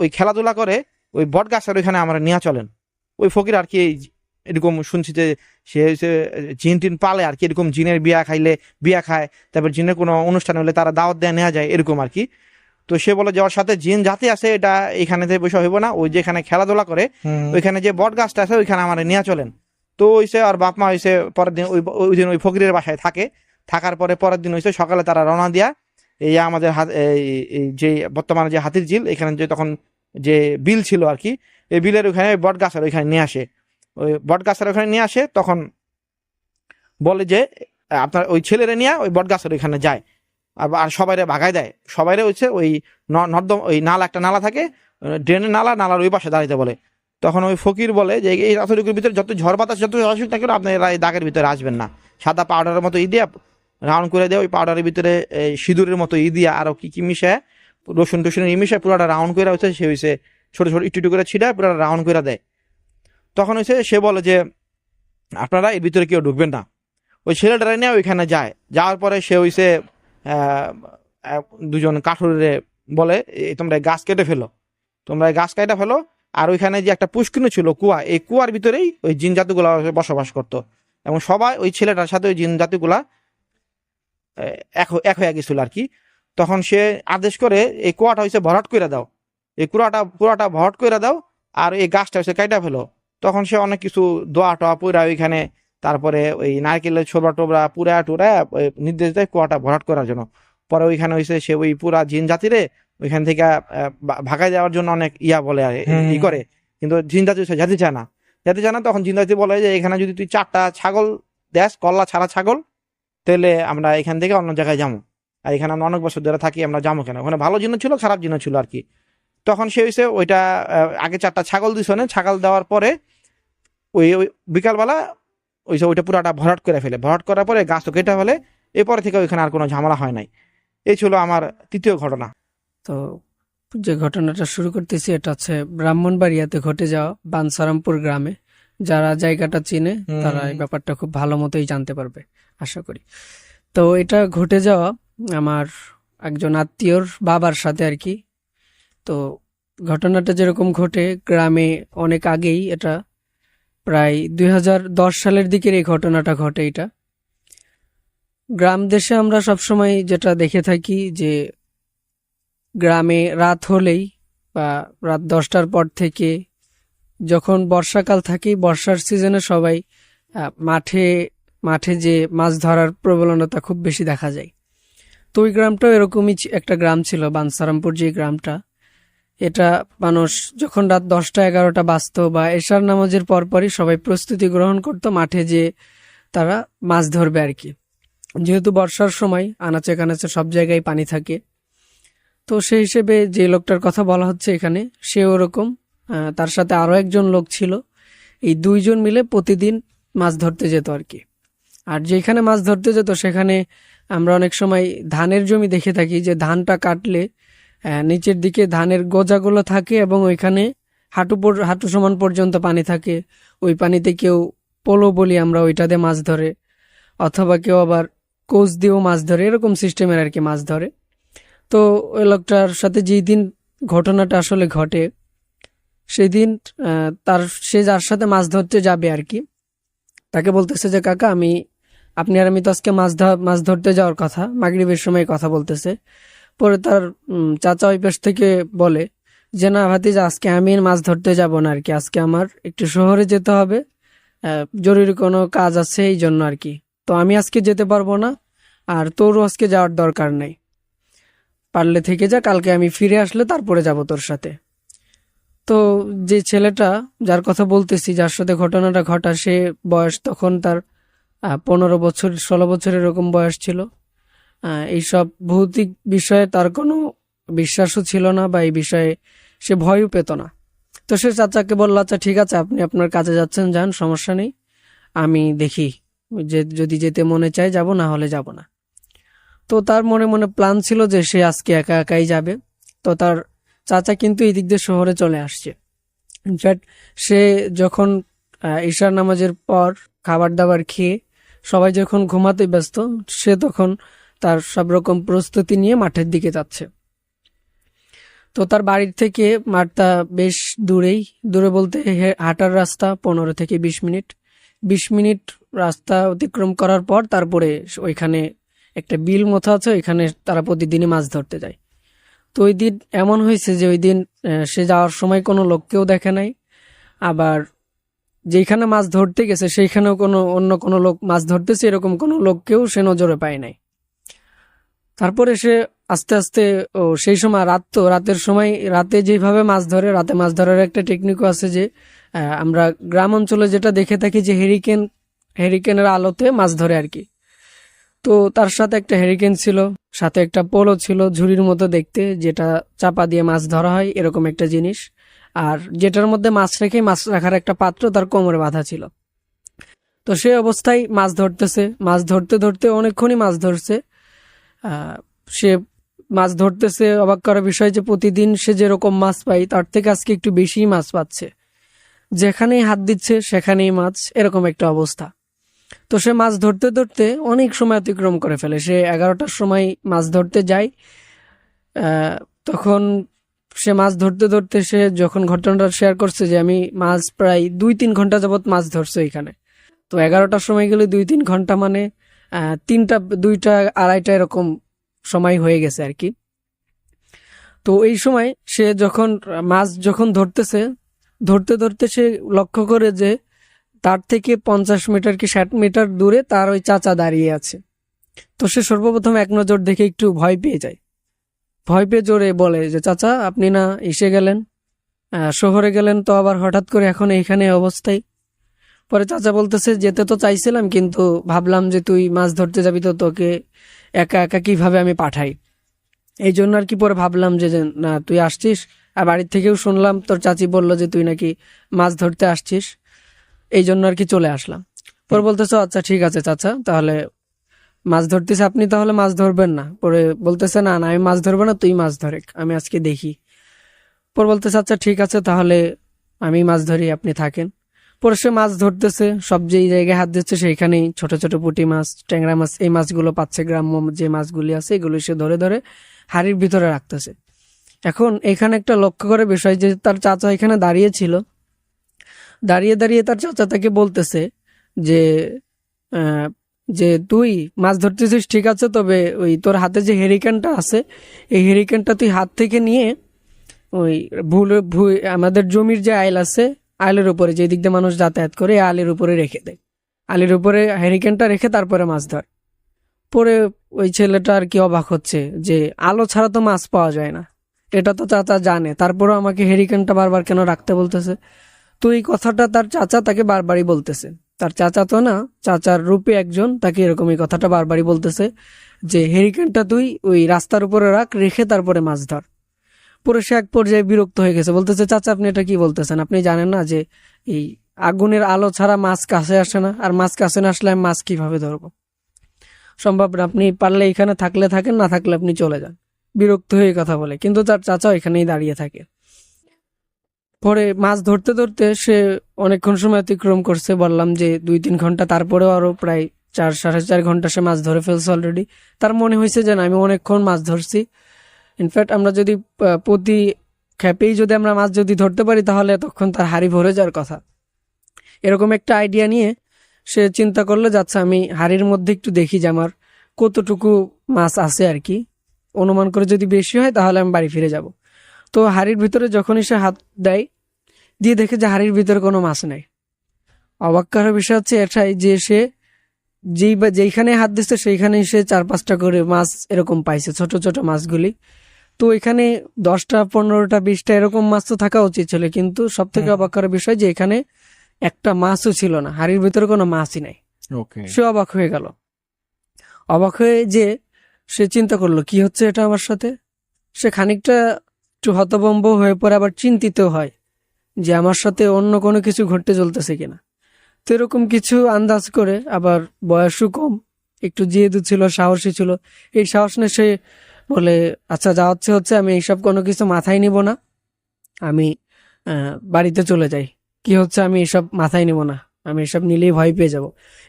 ওই খেলাধুলা করে ওই বট গাছের ওইখানে আমরা নিয়ে চলেন। ওই ফকির আর কি এরকম শুনছি যে সে হচ্ছে জিন টিন পালে আর কি, এরকম জিনের বিয়া খায়, তারপর জিনের কোনো অনুষ্ঠান হলে তারা দাওয়াত দেয়া নেওয়া যায় এরকম আর কি। তো সে বলে যে ওর সাথে জিন জাতি আছে, এটা এখানে থেকে বসে হইব না, ওই যেখানে খেলাধুলা করে ওইখানে যে বট গাছটা আছে ওইখানে আমার নিয়ে চলেন। তো হইছে আর বাপ মা হইছে পরের দিন ওই দিন ওই ফকিরের বাসায় থাকার পরে পরের দিন হইছে সকালে তারা রওনা দিয়া এই আমাদের যে বর্তমানে যে হাতির ঝিল, এখানে যে তখন যে বিল ছিল আর কি, এই বিলের ওইখানে বট গাছের ওইখানে নিয়ে আসে। ওই বট গাছের ওইখানে নিয়ে আসে, তখন বলে যে আপনার ওই ছেলেরা নিয়ে ওই বট গাছের ওইখানে যায়, আর সবাইরে ভাগায় দেয়। সবাইরে হচ্ছে ওই নর্দম ওই একটা নালা থাকে, ড্রেনের নালার ওই পাশে দাঁড়াইতে বলে। তখন ওই ফকির বলে যে এই রাতটুকুর ভিতরে যত ঝড় বাতাস যত আসুক না কেন আপনারা এই দাগের ভিতরে আসবেন না, সাদা পাউডারের মতো দিয়ে রাউন্ড করে দেয়, ওই পাউডারের ভিতরে সিঁদুরের মতো দিয়া আরো কি কি মিশায়, রসুন টসুন মিশায় পুরোটা রাউন্ড করে হচ্ছে সে হয়েছে ছোট ছোট একটু করে ছিটায় পুরোটা রাউন্ড করে দেয়। তখন হচ্ছে সে বলে যে আপনারা এর ভিতরে কেউ ঢুকবেন না। ওই ছেলেটারা নিয়ে ওইখানে যায়, যাওয়ার পরে সে হইছে দুজন কাঠুরে বলে তোমরা গাছ কেটে ফেলো, তোমরা গাছ কেটে ফেলো। আর ওইখানে যে একটা পুষ্কিনী ছিল কুয়া, এই কুয়ার ভিতরেই ওই জিন জাতিগুলা বসবাস করতো, এবং সবাই ওই ছেলেটার সাথে ওই জিন জাতিগুলা এক হয়ে গেছিল আর কি। তখন সে আদেশ করে এই কুয়াটা হয়েছে ভরাট করে দাও, এই পুরাটা ভরাট করে দাও, আর এই গাছটা হচ্ছে কাইটা ফেলো। তখন সে অনেক কিছু দোয়া টোয়া পুরা ওইখানে, তারপরে ওই নারকেলের ছোবরা টোবরা পুরা টুরা নির্দেশ দেয় কুয়াটা ভরাট করার জন্য। পরে ওইখানে হয়েছে সে ওই পুরা জিন জাতিরে ওইখান থেকে ভাগায় যাওয়ার জন্য অনেক বলে ই করে, কিন্তু জিন জাতি যেতে চায় না, তখন জিন জাতি বলে যে এখানে যদি তুই 4টা ছাগল দেশ, কল্লা ছাড়া ছাগল, তাহলে আমরা এখান থেকে অন্য জায়গায় যাবো, আর এখানে আমরা অনেক বছর ধরে থাকি, আমরা যাবো কেন, ওখানে ভালো জিনিস ছিল খারাপ জিনিস ছিল আর কি। তখন সে হয়েছে ওইটা আগে 4টা ছাগল দিছ, ছাগল দেওয়ার পরে ওই বিকালবেলা ওইটা পুরাটা ভরাট করে ফেলে, ভরাট করার পরে গাছ তো কেটে ফেলে, এরপরে থেকে ওইখানে আর কোনো ঝামেলা হয় নাই। এই ছিল আমার তৃতীয় ঘটনা। তো যে ঘটনাটা শুরু করতেছি এটা হচ্ছে ব্রাহ্মণবাড়িয়াতে ঘটে যাওয়া বানসারামপুর গ্রামে। যারা জায়গাটা চিনে তারা এই ব্যাপারটা খুব ভালো মতোই জানতে পারবে আশা করি। তো এটা ঘটে যাওয়া আমার একজন আত্মীয়র বাবার সাথে আর কি। তো ঘটনাটা যেরকম ঘটে গ্রামে অনেক আগেই, এটা প্রায় 2010 সালের দিকের এই ঘটনাটা ঘটে। এটা গ্রাম দেশে আমরা সবসময় যেটা দেখে থাকি যে গ্রামে রাত হলেই বা রাত 10টার পর থেকে যখন বর্ষাকাল থাকে, বর্ষার সিজনে সবাই মাঠে মাঠে যে মাছ ধরার প্রবণতা খুব বেশি দেখা যায়। তো ওই গ্রামটাও এরকমই একটা গ্রাম ছিল, বানসারামপুর যে গ্রামটা। এটা মানুষ যখন রাত 10টা-11টা বাজতো বা এশার নামাজের পরপরই সবাই প্রস্তুতি গ্রহণ করতো মাঠে যে তারা মাছ ধরবে আর কি। যেহেতু বর্ষার সময় আনাচে কানাচে সব জায়গায় পানি থাকে, তো সেই হিসেবে যে লোকটার কথা বলা হচ্ছে এখানে সে ওরকম, তার সাথে আরো একজন লোক ছিল, এই 2 জন মিলে প্রতিদিন মাছ ধরতে যেত আর কি। আর যেখানে মাছ ধরতে যেত সেখানে আমরা অনেক সময় ধানের জমি দেখে থাকি যে ধানটা কাটলে নিচের দিকে ধানের গোজাগুলো থাকে এবং ওইখানে হাঁটু সমান পর্যন্ত পানি থাকে। ওই পানিতে কেউ পোলো বলি আমরা, ওইটাতে মাছ ধরে, অথবা কেউ আবার কোচ দিয়েও মাছ ধরে, এরকম সিস্টেমের আর কি মাছ ধরে। তো ওই লোকটার সাথে যেই দিন ঘটনাটা আসলে ঘটে সেই দিন সে যার সাথে মাছ ধরতে যাবে আর কি, তাকে বলতেছে যে কাকা আপনি আর আমি তো আজকে মাছ ধরতে যাওয়ার কথা, মাগরিবের সময় কথা বলতেছে। পরে তার চাচা ওই পাশ থেকে বলে যে না ভাতিজা, আজকে আমি মাছ ধরতে যাব না আর কি, আজকে আমার একটু শহরে যেতে হবে, জরুরি কোনো কাজ আছে এই জন্য আর কি। তো আমি আজকে যেতে পারবো না, আর তোরও আজকে যাওয়ার দরকার নাই, পারলে থেকে যা, কালকে আমি ফিরে আসলে তারপরে যাব তোর সাথে। তো যে ছেলেটা যার কথা বলতেছি, যার সাথে ঘটনাটা ঘটা, সে বয়স তখন তার 15 বছর 16 বছর এরকম বয়স ছিল। এইসব ভৌতিক বিষয়ে তার কোনো বিশ্বাসও ছিল না, বা এই বিষয়ে সে ভয়ও পেত না। তো সে চাচাকে বলল আচ্ছা ঠিক আছে, আপনি আপনার কাজে যাচ্ছেন, যান, সমস্যা নেই, আমি দেখি যে যদি যেতে মনে চায় যাব, না হলে যাব না। তো তার মনে মনে প্ল্যান ছিল যে সে আজকে একা একাই যাবে। তো তার চাচা কিন্তু এই দিক দিয়ে শহরে চলে আসছে। ইনফ্যাক্ট সে যখন ঈশার নামাজের পর খাবার দাবার খেয়ে সবাই যখন ঘুমাতে ব্যস্ত, সে তখন তার সব রকম প্রস্তুতি নিয়ে মাঠের দিকে যাচ্ছে। তো তার বাড়ির থেকে মাঠটা বেশ দূরে বলতে হাঁটার রাস্তা 15 থেকে 20 মিনিট। 20 মিনিট রাস্তা অতিক্রম করার পর তারপরে ওইখানে একটা বিল মতো আছে, ওইখানে তারা প্রতিদিনই মাছ ধরতে যায়। তো ওই দিন এমন হয়েছে যে ওই দিন সে যাওয়ার সময় কোনো লোককেও দেখে নাই, আবার যেখানে মাছ ধরতে গেছে সেইখানেও অন্য কোনো লোক মাছ ধরতেছে এরকম কোনো লোককেও সে নজরে পায় নাই। তারপরে সে আস্তে আস্তে সেই সময় রাতের সময় রাতে যেভাবে মাছ ধরে, রাতে মাছ ধরার একটা টেকনিকও আছে যে আমরা গ্রাম অঞ্চলে যেটা দেখে থাকি যে হেরিকেনের আলোতে মাছ ধরে আর কি। তো তার সাথে একটা হেরিকেন ছিল, সাথে একটা পোলো ছিল ঝুড়ির মতো দেখতে, যেটা চাপা দিয়ে মাছ ধরা হয় এরকম একটা জিনিস, আর যেটার মধ্যে মাছ রেখে মাছ রাখার একটা পাত্র তার কোমরে বাঁধা ছিল। তো সে অবস্থায় মাছ ধরতেছে, মাছ ধরতে ধরতে অনেকক্ষণই মাছ ধরছে। সে মাছ ধরতেছে, অবাক করার বিষয় যে প্রতিদিন সে যেরকম মাছ পায় তার থেকে আজকে একটু বেশি মাছ পাচ্ছে, যেখানেই হাত দিচ্ছে সেখানেই মাছ, এরকম একটা অবস্থা। তো সে মাছ ধরতে ধরতে অনেক সময় অতিক্রম করে ফেলে। সে 11টার সময় মাছ ধরতে যায়। তখন সে মাছ ধরতে ধরতে সে যখন ঘটনাটা শেয়ার করছে যে আমি মাছ প্রায় 2-3 ঘন্টা যাবত মাছ ধরছে এখানে। তো 11টার সময় গেলে 2-3 ঘন্টা মানে 3টা 2টা 2:30 এরকম সময় হয়ে গেছে আর কি। তো এই সময় সে যখন মাছ ধরতেছে, ধরতে ধরতে সে লক্ষ্য করে যে তার থেকে 50 মিটার কি 60 মিটার দূরে তার ওই চাচা দাঁড়িয়ে আছে। তো সে সর্বপ্রথম এক নজর দেখে একটু ভয় পেয়ে যায়। ভয় পেয়ে জোরে বলে যে চাচা আপনি না এসে গেলেন, শহরে গেলেন, তো আবার হঠাৎ করে এখন এইখানে অবস্থায়। পরে চাচা বলতেছে যেতে তো চাইছিলাম, কিন্তু ভাবলাম যে তুই মাছ ধরতে যাবি, তো তোকে একা একা কিভাবে আমি পাঠাই, এই জন্য আর কি। পরে ভাবলাম যে না তুই আসছিস, আর বাড়ির থেকেও শুনলাম তোর চাচি বলল যে তুই নাকি মাছ ধরতে আসছিস, এই জন্য আর কি চলে আসলাম। পরে বলতেছে আচ্ছা ঠিক আছে চাচা, তাহলে মাছ ধরতেছে আপনি, তাহলে মাছ ধরবেন না? পরে বলতেছে না না আমি মাছ ধরবো না, তুই মাছ ধরে, আমি আজকে দেখি। পরে বলতেছে আচ্ছা ঠিক আছে, তাহলে আমি মাছ ধরি, আপনি থাকেন। পরে সে মাছ ধরতেছে, সব যেই জায়গায় হাত দিচ্ছে সেইখানেই ছোট ছোট পুঁটি মাছ, ট্যাংরা মাছ, এই মাছগুলো পাচ্ছে। গ্রাম্য যে মাছগুলি আছে এগুলো সে ধরে ধরে হাড়ির ভিতরে রাখতেছে। এখন এখানে একটা লক্ষ্য করে বিষয় যে তার চাচা এখানে দাঁড়িয়ে ছিল, দাঁড়িয়ে দাঁড়িয়ে তার চাচা তাকে বলতেছে যে যে তুই মাছ ধরতেছিস ঠিক আছে, তবে ওই তোর হাতে যে হেরিকেনটা আছে এই হেরিকেনটা তুই হাত থেকে নিয়ে ওই আমাদের জমির যে আইল আছে, আইলের উপরে যে দিক দিয়ে মানুষ যাতায়াত করে আলের উপরে রেখে দেয়, আলের উপরে হেরিকেনটা রেখে তারপরে মাছ ধর। পরে ওই ছেলেটা আর কি অবাক হচ্ছে যে আলো ছাড়া তো মাছ পাওয়া যায় না, এটা তো চাচা জানে, তারপরেও আমাকে হেরিকেনটা বারবার কেন রাখতে বলতেছে। তো এই কথাটা তার চাচা তাকে বারবারই বলতেছে। তার চাচা তো না, চাচার রূপে একজন তাকে এরকম এই কথাটা বারবারই বলতেছে যে হেরিকেনটা তুই ওই রাস্তার উপরে রেখে তারপরে মাছ ধর। পরে সে এক পর্যায়ে বিরক্ত হয়ে গেছে, বলতেছে চাচা আপনি এটা কি বলতেছেন? আপনি জানেন না যে এই আগুনের আলো ছাড়া মাছ কাছে আসে না, আর মাছ কাছে না আসলে আমি মাছ কিভাবে ধরবো? সম্ভব না, আপনি পারলে এখানে থাকলে থাকেন, না থাকলে আপনি চলে যান। বিরক্ত হয়ে কথা বলে, কিন্তু তার চাচা এখানেই দাঁড়িয়ে থাকে। পরে মাছ ধরতে ধরতে সে অনেকক্ষণ সময় অতিক্রম করছে, বললাম যে 2-3 ঘন্টা, তারপরেও আরো প্রায় 4-4.5 ঘন্টা সে মাছ ধরে ফেলছে অলরেডি। তার মনে হয়েছে যে না আমি অনেকক্ষণ মাছ ধরছি। ইনফ্যাক্ট আমরা যদি প্রতি খেপেই যদি আমরা মাছ যদি ধরতে পারি তাহলে তখন তার হাড়ি ভরে যাওয়ার কথা। এরকম একটা আইডিয়া নিয়ে সে চিন্তা করলো যাচ্ছে আমি হাড়ির মধ্যে একটু দেখি যে আমার কতটুকু মাছ আছে আর কি, অনুমান করে যদি বেশি হয় তাহলে আমি বাড়ি ফিরে যাব। তো হাড়ির ভিতরে যখনই সে হাত দেয়, দিয়ে দেখে যে হাড়ির ভিতরে কোনো মাছ নেই। অবাক করার বিষয় হচ্ছে এটাই যে সে যেইখানে হাত দিচ্ছে সেইখানেই সে 4-5টা করে মাছ এরকম পাইছে, ছোট ছোট মাছগুলি। তো এখানে 10টা 15টা 20টা এরকম মাছ তো থাকা উচিত ছিল, কিন্তু সব থেকে অবাক করার বিষয় যে এখানে একটা মাছও ছিল না, হাড়ির ভিতরে কোনো মাছই নাই। সে অবাক হয়ে গেল। অবাক হয়ে যে সে চিন্তা করলো কি হচ্ছে এটা আমার সাথে। সে খানিকটা একটু হতভম্ব হয়ে পড়ে, আবার চিন্তিত হয় যে আমার সাথে অন্য কোনো কিছু ঘটতে চলতেছে কিনা। তো এরকম কিছু আন্দাজ করে, আবার বয়সও কম, একটু জিয়েদু ছিল, সাহসী ছিল, এই সাহস নিয়ে সে বলে আচ্ছা যা হচ্ছে হচ্ছে, আমি এইসব কোনো কিছু মাথায় নিব না, আমি বাড়িতে চলে যাই, কি হচ্ছে আমি এসব মাথায় নিব না, আমি এসব নিলেই ভয় পেয়ে যাব।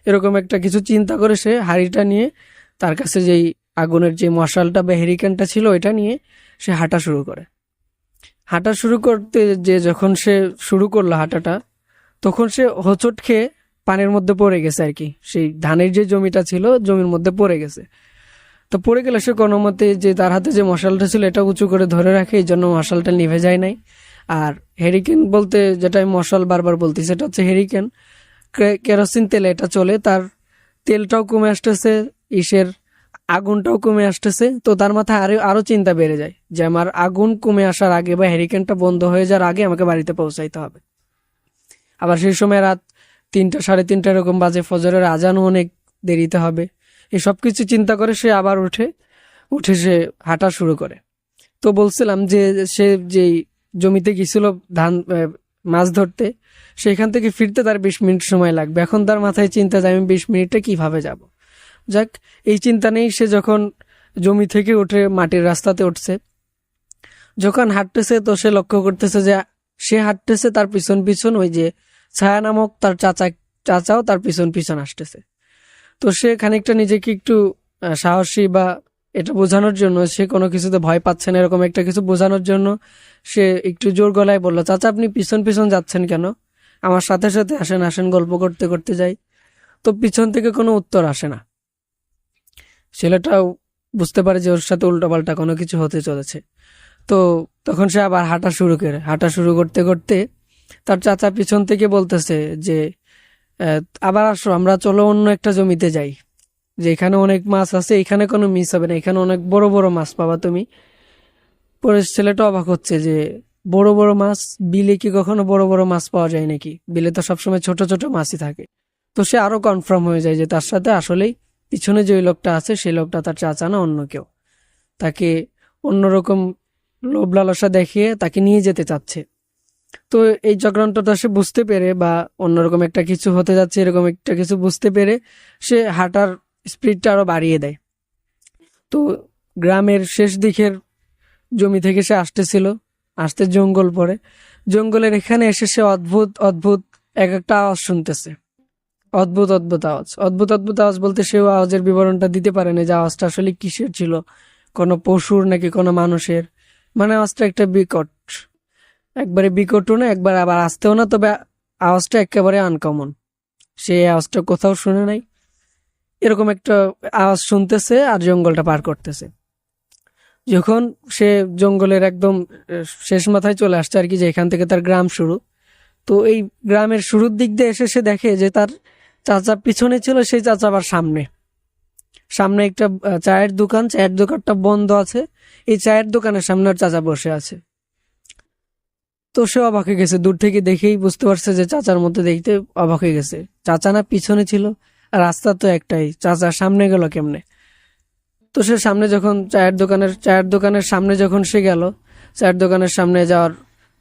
এরকম একটা কিছু চিন্তা করে সে হাঁড়িটা নিয়ে, তার কাছে যেই আগুনের যে মশালটা বা হেরিকেনটা ছিল ওইটা নিয়ে সে হাঁটা শুরু করে। হাঁটা শুরু করতে যে যখন সে শুরু করলো হাঁটাটা, তখন সে হোঁচট খেয়ে পানির মধ্যে পড়ে গেছে আর কি। সেই ধানের যে জমিটা ছিল জমির মধ্যে পড়ে গেছে। তো পড়ে গেলে সে কোনো মতে যে তার হাতে যে মশালটা ছিল এটা উঁচু করে ধরে রাখে, এই জন্য মশালটা নিভে যায় নাই। আর হেরিকেন বলতে যেটা আমি মশাল বারবার বলছি সেটা হচ্ছে হেরিকেন, কেরোসিন তেলে এটা চলে, তার তেলটাও কমে আসতেছে, আগুনটাও কমে আসতেছে। তো তার মাথায় আরো চিন্তা বেড়ে যায় যে আমার আগুন কমে আসার আগে বা হেরিকেনটা বন্ধ হয়ে যাওয়ার আগে আমাকে বাড়িতে পৌঁছাইতে হবে। আবার সেই সময় রাত 3টা 3:30 এরকম বাজে, ফজরের আজানও অনেক দেরিতে হবে। এই সব কিছু চিন্তা করে সে আবার উঠে সে হাঁটা শুরু করে। তো বলছিলাম যে সে যেই জমিতে গেছিল ধান মাছ ধরতে, সেখান থেকে ফিরতে তার 20 মিনিট সময় লাগবে। এখন তার মাথায় চিন্তা যে আমি 20 মিনিটে কিভাবে যাব। যাক, এই চিন্তা নেই, সে যখন জমি থেকে উঠে মাটির রাস্তাতে উঠছে, যখন হাঁটতেছে তো সে লক্ষ্য করতেছে যে সে হাঁটতেছে, তার পিছন পিছন ওই যে ছায়া নামক তার চাচাও তার পিছন পিছন আসতেছে। তো সে খানিকটা নিজেকে একটু সাহসী বা এটা বোঝানোর জন্য, সে কোনো কিছুতে ভয় পাচ্ছে না এরকম একটা কিছু বোঝানোর জন্য সে একটু জোর গলায় বলল, চাচা আপনি পিছন পিছন যাচ্ছেন কেন? আমার সাথে সাথে আসেন, আসেন, গল্প করতে করতে যাই। তো পিছন থেকে কোনো উত্তর আসে না। ছেলেটাও বুঝতে পারে যে ওর সাথে উল্টোপাল্টা কোনো কিছু হতে চলেছে। তো তখন সে আবার হাঁটা শুরু করতে করতে তার চাচা পিছন থেকে বলতেছে যে আবার আসো, আমরা চলো অন্য একটা জমিতে যাই, যে এখানে অনেক মাছ আছে, এখানে কোনো মিস হবে না, এখানে অনেক বড় বড় মাছ পাবা তুমি। পরে ছেলেটা অবাক হচ্ছে যে বড় বড় মাছ, বিলে কি কখনো বড় বড় মাছ পাওয়া যায় নাকি? বিলে তো সবসময় ছোট ছোট মাছই থাকে। তো সে আরো কনফার্ম হয়ে যায় যে তার সাথে আসলেই পিছনে যে লোকটা আছে সেই লোকটা তার চাচা না, অন্য কেউ। তাকে অন্যরকম লোভ লালসা দেখিয়ে তাকে নিয়ে যেতে চাচ্ছে। তো এই চক্রান্তটা সে বুঝতে পেরে, বা অন্যরকম একটা কিছু হতে যাচ্ছে এরকম একটা কিছু বুঝতে পেরে, সে হাঁটার স্পিডটা আরো বাড়িয়ে দেয়। তো গ্রামের শেষ দিকের জমি থেকে সে আসতে জঙ্গল পড়ে। জঙ্গলের এখানে এসে সে অদ্ভুত অদ্ভুত এক একটা আওয়াজ শুনতেছে। অদ্ভুত অদ্ভুত আওয়াজ বলতে সেও আওয়াজের বিবরণটা দিতে পারে না যে আওয়াজটা আসলে কিসের ছিল, কোনো পশুর নাকি কোনো মানুষের। মানে আওয়াজটা একটা বিকট, একবারে বিকটও না, একবার আবার আসতেও না, তবে আওয়াজটা একেবারে আনকমন। সে আওয়াজটা কোথাও শুনে নাই, এরকম একটা আওয়াজ শুনতেছে আর জঙ্গলটা পার করতেছে। যখন সে জঙ্গলের একদম শেষ মাথায় চলে আসছে আর কি, যে এখান থেকে তার গ্রাম শুরু, তো এই গ্রামের শুরুর দিক দিয়ে এসে সে দেখে যে তার চাচা পিছনে ছিল, সেই চাচা আবার সামনে একটা চায়ের দোকানটা বন্ধ আছে। এই চায়ের দোকানের সামনে ওর চাচা বসে আছে। তো সে অবাক হয়ে গেছে, দূর থেকে দেখেই বুঝতে পারছে যে চাচার মধ্যে দেখতে অবাক হয়ে গেছে। চাচা না পিছনে ছিল, আর রাস্তা তো একটাই, চাচা সামনে গেল কেমনে? তো সে সামনে যখন চায়ের দোকানের সামনে যখন সে গেল, চায়ের দোকানের সামনে যাওয়ার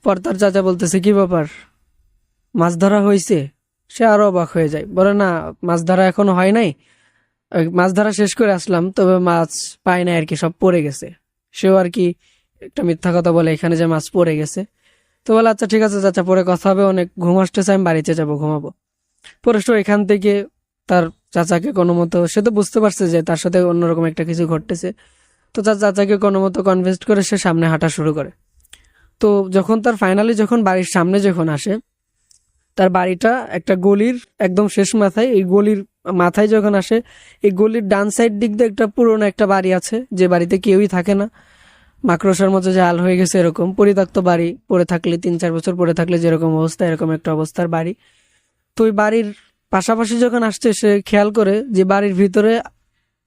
পর তার চাচা বলতেছে, কি ব্যাপার, মাছ ধরা হয়েছে? সে আরো অবাক হয়ে যায়, বলে না মাছ ধরা এখনো হয় নাই, মাছ ধরা শেষ করে আসলাম, তবে মাছ পাই না আর কি, সব পড়ে গেছে। সেও আর কি একটা মিথ্যা কথা বলে এখানে যে মাছ পড়ে গেছে। তো বলে আচ্ছা ঠিক আছে চাচা, পরে কথা হবে, অনেক ঘুম আসতেছে, আমি বাড়িতে যাবো, ঘুমাবো। পরে সে এখান থেকে তার চাচাকে কোনো মতো, সে তো বুঝতে পারছে যে তার সাথে অন্যরকম একটা কিছু ঘটতেছে, তো তার চাচাকে কোনো মতো কনভিন্স করে সে সামনে হাঁটা শুরু করে। তো যখন তার ফাইনালি যখন বাড়ির সামনে যখন আসে, তার বাড়িটা একটা গলির একদম শেষ মাথায়, এই গলির মাথায় যখন আসে, এই গলির ডান সাইড দিক দিয়ে একটা পুরোনো একটা বাড়ি আছে, যে বাড়িতে কেউই থাকে না, মাকড়সার মতো জাল হয়ে গেছে, এরকম পরিত্যক্ত বাড়ি, পড়ে থাকলে 3-4 বছর পড়ে থাকলে যেরকম অবস্থা, এরকম একটা অবস্থার বাড়ি। তো ওই বাড়ির পাশাপাশি যখন আসছে, সে খেয়াল করে যে বাড়ির ভিতরে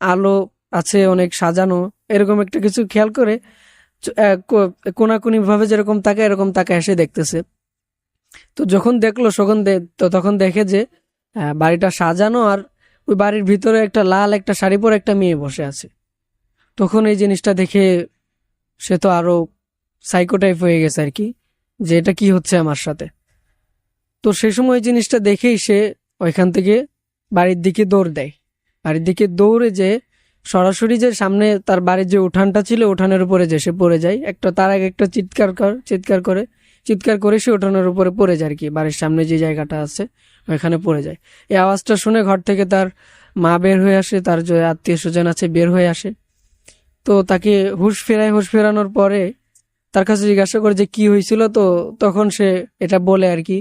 আলো আছে অনেক সাজানো, এরকম একটা কিছু খেয়াল করে কোনাকুনি ভাবে যেরকম তাকে এরকম তাকে এসে দেখতেছে। তো যখন দেখলো তখন দেখে যে বাড়িটা সাজানো, আর ওই বাড়ির ভিতরে একটা লাল একটা শাড়ি পরে একটা মেয়ে বসে আছে। তখন এই জিনিসটা দেখে সে তো আরো সাইকো টাইপ হয়ে গেছে আর কি, যে এটা কি হচ্ছে আমার সাথে। তো সে সময় জিনিসটা দেখেই সে ওইখান থেকে বাড়ির দিকে দৌড় দেয়। বাড়ির দিকে দৌড়ে যে সরাসরি যে সামনে তার বাড়ির যে উঠানটা ছিল, উঠানের উপরে যে সে পড়ে যায়, তার আগে একটা চিৎকার করে সে উঠানের উপরে পড়ে যায় আর কি, বাড়ির সামনে যে জায়গাটা আছে ওইখানে পড়ে যায়। এই আওয়াজটা শুনে ঘর থেকে তার মা বের হয়ে আসে, তার যে আত্মীয় স্বজন আছে বের হয়ে আসে। তো তাকে হুঁশ ফেরানোর পরে তার কাছে জিজ্ঞাসা করে যে কি হয়েছিল। তো তখন সে এটা বলে আর কি।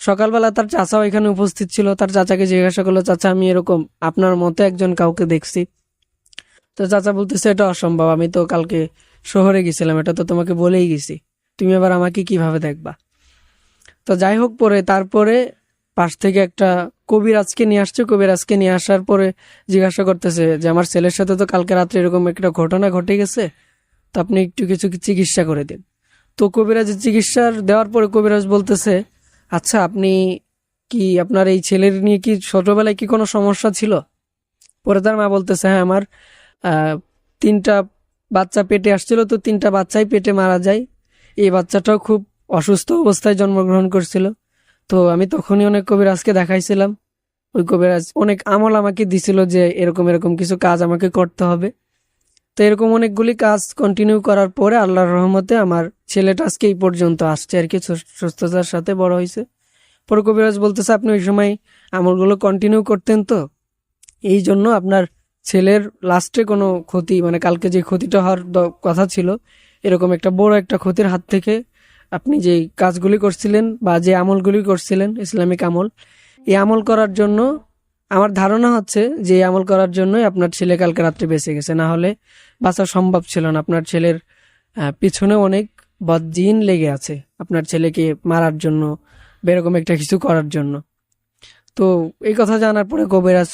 সকালবেলা তার চাচাও এখানে উপস্থিত ছিল, তার চাচাকে জিজ্ঞাসা করলো, চাচা আমি এরকম আপনার মতো একজন কাউকে দেখছি। তো চাচা বলতেছে এটা অসম্ভব, আমি তো কালকে শহরে গেছিলাম, এটা তো তোমাকে বলেই গেছি, তুমি আবার আমাকে কিভাবে দেখবা? তো যাই হোক, তারপরে পাশ থেকে একটা কবিরাজকে নিয়ে আসছে। কবিরাজকে নিয়ে আসার পরে জিজ্ঞাসা করতেছে যে আমার ছেলের সাথে তো কালকে রাত্রে এরকম একটা ঘটনা ঘটে গেছে, তো আপনি একটু কিছু চিকিৎসা করে দিন। তো কবিরাজের চিকিৎসার দেওয়ার পরে কবিরাজ বলতেছে, আচ্ছা আপনি কি, আপনার এই ছেলের নিয়ে কি ছোটবেলায় কি কোনো সমস্যা ছিল? পরে তার মা বলতেছে, হ্যাঁ আমার 3টা বাচ্চা পেটে আসছিল, তো 3টা বাচ্চাই পেটে মারা যায়। এই বাচ্চাটাও খুব অসুস্থ অবস্থায় জন্মগ্রহণ করছিল। তো আমি তখনই অনেক কবিরাজকে দেখাইছিলাম। ওই কবিরাজ অনেক আমল আমাকে দিছিল যে এরকম এরকম কিছু কাজ আমাকে করতে হবে। তো এরকম অনেকগুলি কাজ কন্টিনিউ করার পরে আল্লাহর রহমতে আমার ছেলেটা আজকে এই পর্যন্ত আসছে আর কি, সুস্থতার সাথে বড় হয়েছে। পরে কবিরাজ বলতেছে আপনি ওই সময় আমলগুলো কন্টিনিউ করতেন, তো এই জন্য আপনার ছেলের লাস্টে কোনো ক্ষতি, মানে কালকে যে ক্ষতিটা হওয়ার কথা ছিল, এরকম একটা বড় একটা ক্ষতির হাত থেকে আপনি যে কাজগুলি করছিলেন বা যে আমলগুলি করছিলেন ইসলামিক আমল, এই আমল করার জন্য আমার ধারণা হচ্ছে যে এই আমল করার জন্যই আপনার ছেলে কালকে রাত্রে বেঁচে গেছে, না হলে বাঁচা সম্ভব ছিল না। আপনার ছেলের পিছনে অনেক বদজিন লেগে আছে আপনার ছেলেকে মারার জন্য, এরকম একটা কিছু করার জন্য। তো এই কথা জানার পরে কবিরাজ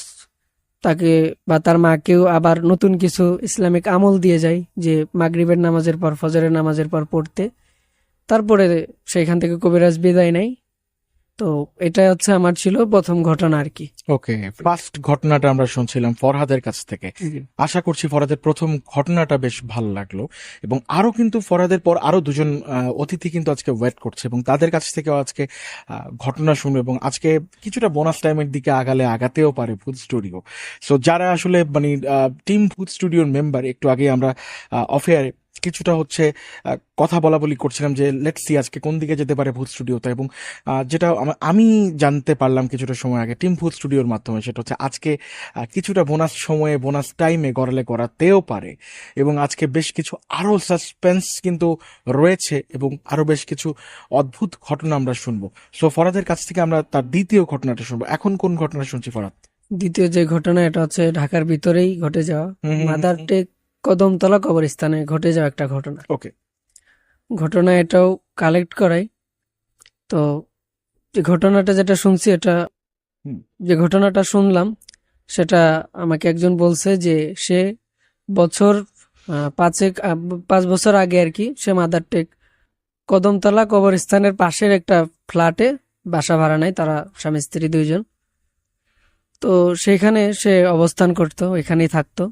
তাকে বা তার মাকেও আবার নতুন কিছু ইসলামিক আমল দিয়ে যায়, যে মাগরিবের নামাজের পর ফজরের নামাজের পর পড়তে। তারপরে সেখান থেকে কবিরাজ বিদায় নেয়। তো এটা হচ্ছে আমার ছিল প্রথম ঘটনা আর কি। ওকে, ফার্স্ট ঘটনাটা আমরা শুনছিলাম ফরহাদের কাছ থেকে। আশা করছি ফরহাদের প্রথম ঘটনাটা বেশ ভালো লাগলো, এবং আরো কিন্তু ফরহাদের পর আরো দুজন অতিথি কিন্তু আজকে ওয়েট করছে, এবং তাদের কাছ থেকেও আজকে ঘটনা শুনবো, এবং আজকে কিছুটা বোনাস টাইমের দিকে আগাতেও পারে ভূত স্টুডিও। সো যারা আসলে মানে টিম ভূত স্টুডিওর মেম্বার, একটু আগে আমরা অফেয়ারে কিছুটা হচ্ছে কথা বলা বলি করছিলাম যে লেটস সি আজকে কোন দিকে যেতে পারে ভূত স্টুডিওতে, এবং যেটা আমি জানতে পারলাম কিছুটা সময় আগে টিম ভূত স্টুডিওর মাধ্যমে, সেটা হচ্ছে আজকে কিছুটা বোনাস সময়ে বোনাস টাইমে গড়ালে করাতেও পারে, এবং আজকে বেশ কিছু আরো সাসপেন্স কিন্তু রয়েছে, এবং আরো বেশ কিছু অদ্ভুত ঘটনা আমরা শুনবো। সো ফরাদের কাছ থেকে আমরা তার দ্বিতীয় ঘটনাটা শুনবো। এখন কোন ঘটনা শুনছি ফরাদ? দ্বিতীয় যে ঘটনা, এটা হচ্ছে ঢাকার ভিতরেই ঘটে যাওয়া মাদার টেক কদমতলা কবরস্থানে ঘটে যাওয়া একটা ঘটনা। ওকে, ঘটনা এটাও কালেক্ট করাই। তো যে ঘটনাটা যেটা শুনছি, এটা যে ঘটনাটা শুনলাম সেটা আমাকে একজন বলছে যে সে বছর 5 বছর আগে আর কি, সে মাদার টেক কদমতলা কবরস্থানের পাশের একটা ফ্ল্যাটে বাসা ভাড়া নেয়, তারা স্বামী স্ত্রী 2 জন। তো সেখানে সে অবস্থান করতো, এখানেই থাকতো।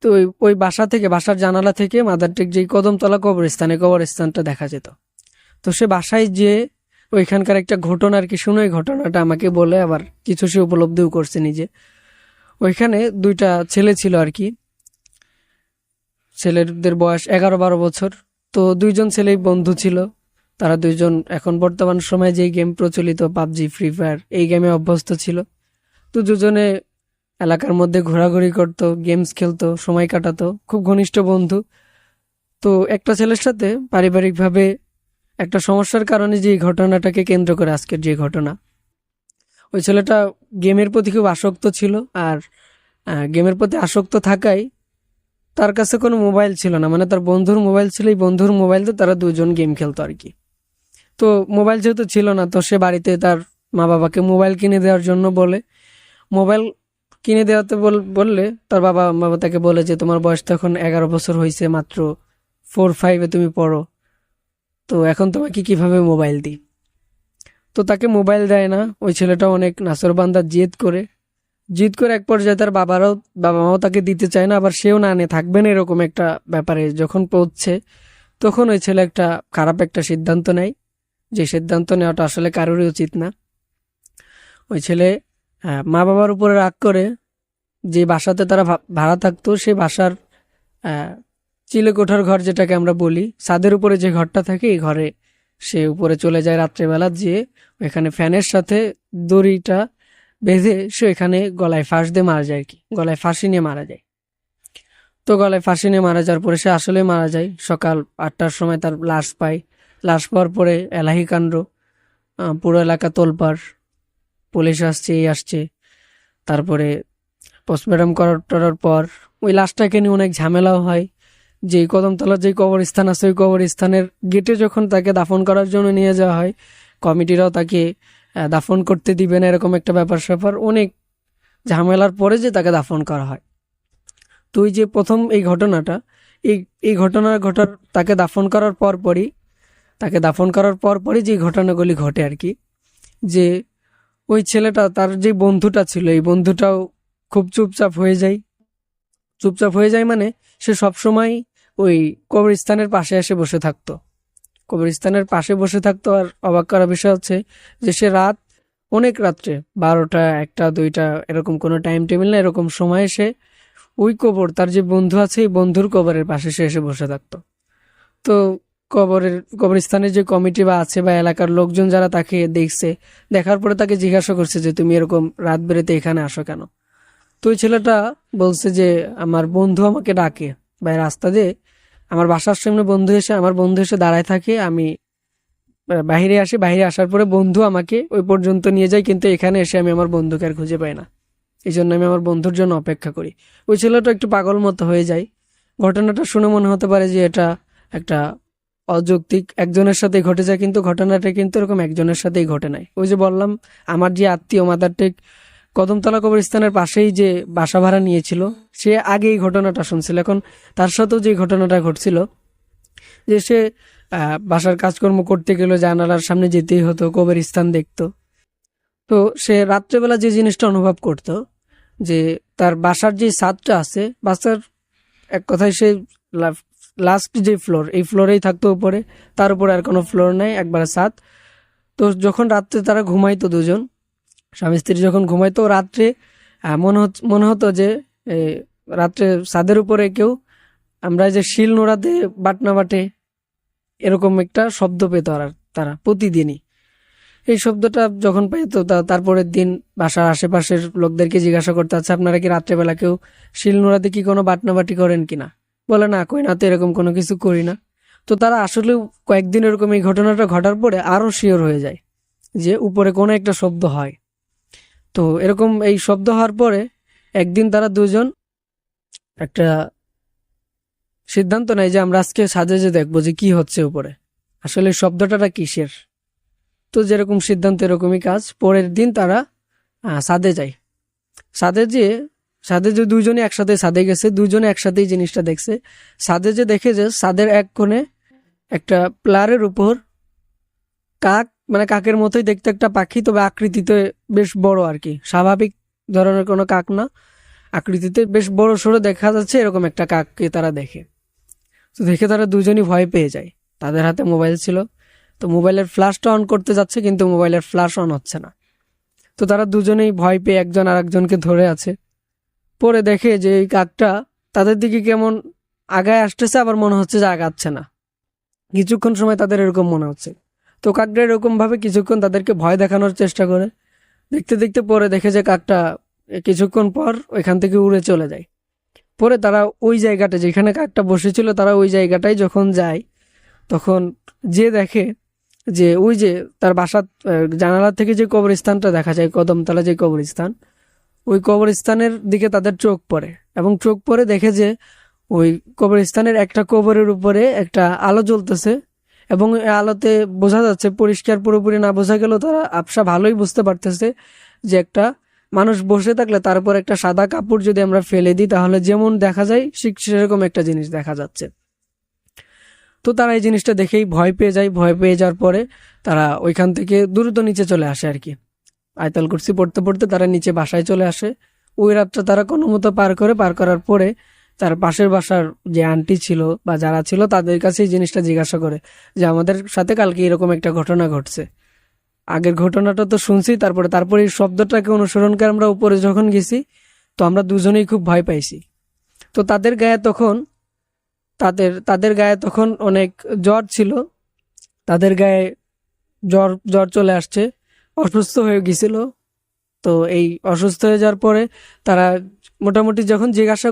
তো ওই বাসা থেকে, বাসার জানালা থেকে মাদার টেক যে কদমতলা কবরস্থানটা দেখা যেত। তো সে বাসায় যে ওইখানকার একটা ঘটনা আর কি শুনে, ওই ঘটনাটা আমাকে বলে, আবার কিছু সে উপলব্ধিও করছে নিজে। ওইখানে 2টা ছেলে ছিল আর কি, ছেলেদের বয়স 11-12 বছর। তো 2জন ছেলেই বন্ধু ছিল। তারা 2জন এখন বর্তমান সময়ে যেই গেম প্রচলিত পাবজি, ফ্রি ফায়ার, এই গেমে অভ্যস্ত ছিল। তো 2জনে এলাকার মধ্যে ঘোরাঘুরি করতো, গেমস খেলতো, সময় কাটাতো, খুব ঘনিষ্ঠ বন্ধু। তো একটা ছেলের সাথে পারিবারিকভাবে একটা সমস্যার কারণে যে ঘটনাটাকে কেন্দ্র করে আজকের যে ঘটনা, ওই ছেলেটা গেমের প্রতি খুব আসক্ত ছিল। আর গেমের প্রতি আসক্ত থাকায় তার কাছে কোনো মোবাইল ছিল না, মানে তার বন্ধুর মোবাইল ছিল, এই বন্ধুর মোবাইলতে তারা 2জন গেম খেলতো আর কি। তো মোবাইল যেহেতু ছিল না, তো সে বাড়িতে তার মা বাবাকে মোবাইল কিনে দেওয়ার জন্য বলে। মোবাইল কিনে দেওয়াতে বললে তার বাবা তাকে বলে যে তোমার বয়স তো এখন 11 বছর হয়েছে, মাত্র 4-5-এ তুমি পড়ো, তো এখন তোমাকে কিভাবে মোবাইল দিই। তো তাকে মোবাইল দেয় না। ওই ছেলেটা অনেক নাসরবান্দা জেদ করে এক পর্যায়ে তার বাবা মাও তাকে দিতে চায় না, আবার সেও না নিয়ে থাকবে না, এরকম একটা ব্যাপারে যখন পৌঁছছে, তখন ওই ছেলে একটা খারাপ একটা সিদ্ধান্ত নেয়, যে সিদ্ধান্ত নেওয়াটা আসলে কারোরই উচিত না। ওই ছেলে মা বাবার উপরে রাগ করে যে বাসাতে তারা ভাড়া থাকতো, সে বাসার চিলেকোঠার ঘর যেটাকে আমরা বলি, ছাদের উপরে যে ঘরটা থাকে, এই ঘরে সে উপরে চলে যায় রাত্রেবেলা, যেয়ে এখানে ফ্যানের সাথে দড়িটা বেঁধে সে এখানে গলায় ফাঁস দিয়ে মারা যায় আর কি, গলায় ফাঁসি নিয়ে মারা যায়। তো গলায় ফাঁসি নিয়ে মারা যাওয়ার পরে সে আসলে মারা যায়। সকাল 8টার সময় তার লাশ পায়। লাশ পাওয়ার পরে এলাহি কাণ্ড, পুরো এলাকা তোলপাড়, পুলিশ আসছে, এই আসছে। তারপরে পোস্টমর্টম করার পর ওই লাশটাকে নিয়ে অনেক ঝামেলাও হয়। যে কদমতলার যে কবরস্থান আছে, ওই কবরস্থানের গেটে যখন তাকে দাফন করার জন্য নিয়ে যাওয়া হয়, কমিটিরাও তাকে দাফন করতে দিবে না, এরকম একটা ব্যাপার স্যাপার, অনেক ঝামেলার পরে যে তাকে দাফন করা হয়। তো ওই যে প্রথম এই ঘটনাটা, এই ঘটার তাকে দাফন করার পরপরই যে ঘটনাগুলি ঘটে আর কি, যে ওই ছেলেটা, তার যে বন্ধুটা ছিল, এই বন্ধুটাও খুব চুপচাপ হয়ে যায়। মানে সে সবসময় ওই কবরস্থানের পাশে এসে বসে থাকতো। কবরস্থানের পাশে বসে থাকতো। আর অবাক করার বিষয় হচ্ছে যে সে অনেক রাত্রে 12টা 1টা 2টা এরকম কোনো টাইম টেবিল না, এরকম সময়ে সে ওই কবর, তার যে বন্ধু আছে এই বন্ধুর কবরের পাশে সে এসে বসে থাকতো। তো কবরস্থানের যে কমিটি বা আছে বা এলাকার লোকজন যারা তাকে দেখছে, দেখার পরে তাকে জিজ্ঞাসা করছে যে তুমি এরকম রাত বেরেতে এখানে আসো কেন? তো ওই ছেলেটা বলছে যে আমার বন্ধু আমাকে ডাকে, বা রাস্তা দিয়ে আমার বাসার সামনে আমার বন্ধু এসে দাঁড়ায় থাকে, আমি বাইরে আসি, বাইরে আসার পরে বন্ধু আমাকে ওই পর্যন্ত নিয়ে যায়, কিন্তু এখানে এসে আমি আমার বন্ধুকে আর খুঁজে পাই না, এই জন্য আমি আমার বন্ধুর জন্য অপেক্ষা করি। ওই ছেলেটা একটু পাগল মতো হয়ে যায়। ঘটনাটা শুনে মনে হতে পারে যে এটা একটা অযৌক্তিক একজনের সাথেই ঘটে যায়, কিন্তু ঘটনাটা কিন্তু এরকম একজনের সাথেই ঘটে নাই। ওই যে বললাম, আমার যে আত্মীয় মাদারটেক কদমতলা কবরস্থানের পাশেই যে বাসা ভাড়া নিয়েছিল, সে আগে এই ঘটনাটা শুনছিল। এখন তার সাথেও যে ঘটনাটা ঘটছিল, যে সে বাসার কাজকর্ম করতে গেলে জানালার সামনে যেতেই হতো, কবরস্থান দেখতো। তো সে রাত্রেবেলা যে জিনিসটা অনুভব করত, যে তার বাসার যে ছাদটা আছে, বাসার এক কথায় সে লাস্ট যে ফ্লোর, এই ফ্লোরেই থাকতো উপরে, তার উপরে আর কোনো ফ্লোর নাই, একবারে ছাদ। তো যখন রাত্রে তারা ঘুমাইতো দুজন স্বামী স্ত্রী, যখন ঘুমাইতো রাত্রে মনে হতো যে রাত্রে ছাদের উপরে কেউ, আমরা যে শিল নোড়াতে বাটনা বাটে এরকম একটা শব্দ পেত তারা প্রতিদিনই। এই শব্দটা যখন পাইতো তারপরের দিন বাসার আশেপাশের লোকদেরকে জিজ্ঞাসা করতে, আচ্ছা আপনারা কি রাত্রেবেলা কেউ শিল নোড়াতে কি কোনো বাটনাবাটি করেন কিনা? বলে না, কই না তো, এরকম কোনো কিছু করি না। তো তারা আসলে কয়েকদিন এরকম এই ঘটনাটা ঘটার পরে আরো শিওর হয়ে যায় যে উপরে কোনো একটা শব্দ হয়। তো এরকম এই শব্দ হওয়ার পরে একদিন তারা দুজন একটা সিদ্ধান্ত নেয় যে আমরা আজকে সাজে যে দেখবো যে কি হচ্ছে উপরে, আসলে শব্দটা কিসের। তো যেরকম সিদ্ধান্ত এরকমই কাজ। পরের দিন তারা ছাদে যায়। ছাদে যে দুইজনে একসাথে ছাদে গেছে, দুইজনে একসাথেই জিনিসটা দেখছে। ছাদে যে দেখে যে ছাদের এক কোণে একটা প্লারের উপর কাক, মানে কাকের মতোই দেখতে একটা পাখি, তবে আকৃতিতে বেশ বড় আর কি, স্বাভাবিক ধরনের কোনো কাক না, আকৃতিতে বেশ বড় সড়ো দেখা যাচ্ছে, এরকম একটা কাককে তারা দেখে। তো দেখে তারা দুজনই ভয় পেয়ে যায়। তাদের হাতে মোবাইল ছিল, তো মোবাইলের ফ্ল্যাশটা অন করতে যাচ্ছে, কিন্তু মোবাইলের ফ্ল্যাশ অন হচ্ছে না। তো তারা দুজনেই ভয় পেয়ে একজন আর একজনকে ধরে আছে। পরে দেখে যে এই কাকটা তাদের দিকে কেমন আগায় আসতেছে, আবার মনে হচ্ছে যে আগাচ্ছে না। কিছুক্ষণ সময় তাদের এরকম মনে হচ্ছে। তো কাকটা এরকম ভাবে কিছুক্ষণ তাদেরকে ভয় দেখানোর চেষ্টা করে। দেখতে দেখতে পরে দেখে যে কাকটা কিছুক্ষণ পর ওইখান থেকে উড়ে চলে যায়। পরে তারা ওই জায়গাটা যেখানে কাকটা বসেছিল, তারা ওই জায়গাটায় যখন যায়, তখন যে দেখে যে ওই যে তার বাসার জানালা থেকে যে কবরস্থানটা দেখা যায়, কদমতলা যে কবরস্থান, ওই কবরস্থানের দিকে তাদের চোখ পড়ে, এবং চোখ পড়ে দেখে যে ওই কবরস্থানের একটা কবরের উপরে একটা আলো জ্বলতেছে, এবং এই আলোতে বোঝা যাচ্ছে, পরিষ্কার পুরোপুরি না বোঝা গেলেও তারা আবসা ভালোই বুঝতে পারতেছে যে একটা মানুষ বসে থাকলে তারপর একটা সাদা কাপড় যদি আমরা ফেলে দিই, তাহলে যেমন দেখা যায় ঠিক সেরকম একটা জিনিস দেখা যাচ্ছে। তো তারা এই জিনিসটা দেখেই ভয় পেয়ে যায়। ভয় পেয়ে যাওয়ার পরে তারা ওইখান থেকে দ্রুত নিচে চলে আসে আর কি। আয়তাল কুরসি পড়তে পড়তে তারা নিচে বাসায় চলে আসে। ওই রাতটা তারা কোনো মতো পার করার পরে তার পাশের বাসার যে আন্টি ছিল বা যারা ছিল তাদের কাছে এই জিনিসটা জিজ্ঞাসা করে যে আমাদের সাথে কালকে এরকম একটা ঘটনা ঘটছে। আগের ঘটনাটা তো শুনছি, তারপরে এই শব্দটাকে অনুসরণ করে আমরা উপরে যখন গেছি, তো আমরা দুজনেই খুব ভয় পাইছি। তো তাদের গায়ে তখন অনেক জ্বর ছিল, তাদের গায়ে জ্বর চলে আসছে, অসুস্থ হয়ে গেছিল। তো এই অসুস্থ হয়ে যাওয়ার পরে তারা মোটামুটি যখন জিজ্ঞাসা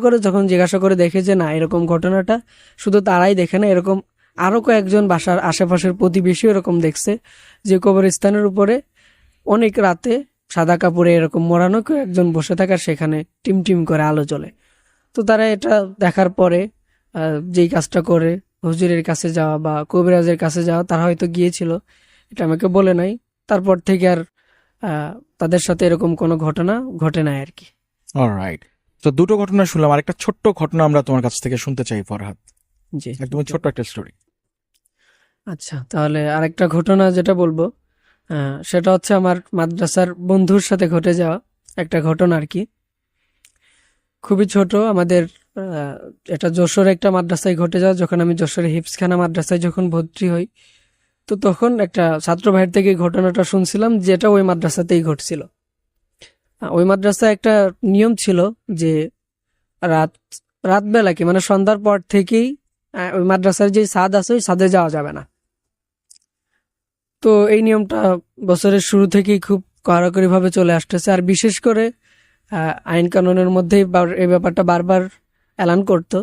করে দেখে যে না, এরকম ঘটনাটা শুধু তারাই দেখে না, এরকম আরো কয়েকজন বাসার আশেপাশের প্রতিবেশী এরকম দেখছে যে কবরস্থানের উপরে অনেক রাতে সাদা কাপড়ে এরকম মোড়ানো কেউ একজন বসে থাকার, সেখানে টিম টিম করে আলো জ্বলে। তো তারা এটা দেখার পরে যেই কাজটা করে হুজুরের কাছে যাওয়া বা কবিরাজের কাছে যাওয়া, তারা হয়তো গিয়েছিল, এটা আমাকে বলে নাই। তারপর থেকে আর তাদের সাথে এরকম কোনো ঘটনা ঘটে নাই আর কি। অলরাইট, তো দুটো ঘটনা শুনলাম, আরেকটা ছোট্ট ঘটনা আমরা তোমার কাছ থেকে শুনতে চাই ফরহাদ। জি, একদম ছোট্ট একটা স্টোরি। আচ্ছা, তাহলে আরেকটা ঘটনা যেটা বলবো, সেটা হচ্ছে আমার মাদ্রাসার বন্ধুর সাথে ঘটে যাওয়া একটা ঘটনা আর কি। খুবই ছোট, আমাদের এটা যশোর একটা মাদ্রাসায় ঘটে যাওয়া। যখন আমি যশোরে হিফজখানা মাদ্রাসায় যখন ভর্তি হই, তো তখন একটা ছাত্র ভাইয়ের থেকে এই ঘটনাটা শুনছিলাম, যেটা ওই মাদ্রাসাতেই ঘটছিল। ওই মাদ্রাসায় একটা নিয়ম ছিল যে রাত রাতবেলা কি মানে সন্ধ্যার পর থেকেই ওই মাদ্রাসার যে ছাদ আছে ওই ছাদে যাওয়া যাবে না। তো এই নিয়মটা বছরের শুরু থেকেই খুব কড়াকড়ি ভাবে চলে আসতেছে। আর বিশেষ করে আইন কানুনের মধ্যে এই ব্যাপারটা বারবার এলান করতো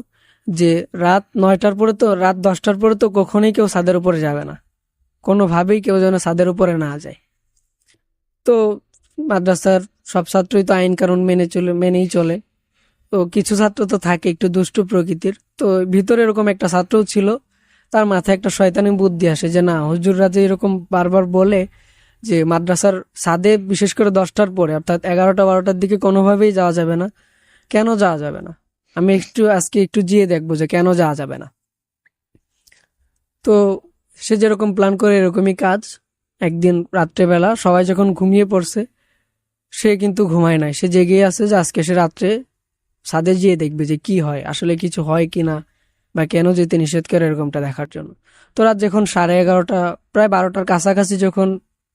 যে রাত 9টার পরে তো রাত 10টার পরে তো কখনোই কেউ ছাদের উপরে যাবে না, কোনোভাবেই কেউ যেন ছাদের উপরে না যায়। তো মাদ্রাসার সব ছাত্রই তো আইন কানুন মেনেই চলে। তো কিছু ছাত্র তো থাকে একটু দুষ্টু প্রকৃতির, তো ভিতরে এরকম একটা ছাত্রও ছিল, তার মাথায় একটা শয়তানি বুদ্ধি আসে যে না, হুজুররা যে এরকম বারবার বলে যে মাদ্রাসার ছাদে বিশেষ করে 10টার পরে অর্থাৎ 11টা 12টার দিকে কোনোভাবেই যাওয়া যাবে না, কেন যাওয়া যাবে না, আমি আজকে একটু যেয়ে দেখবো যে কেন যাওয়া যাবে না। তো সে যেরকম প্ল্যান করে এরকমই কাজ। একদিন রাত্রেবেলা সবাই যখন ঘুমিয়ে পড়ছে, সে কিন্তু ঘুমায় নাই, সে জেগেই আছে যে আজকে সে রাত্রে ছাদে যেয়ে দেখবে যে কি হয়, আসলে কিছু হয় কিনা বা কেন যেতে নিষেধ করে এরকমটা দেখার জন্য। তো রাত যখন 11:30 প্রায় 12টার কাছাকাছি যখন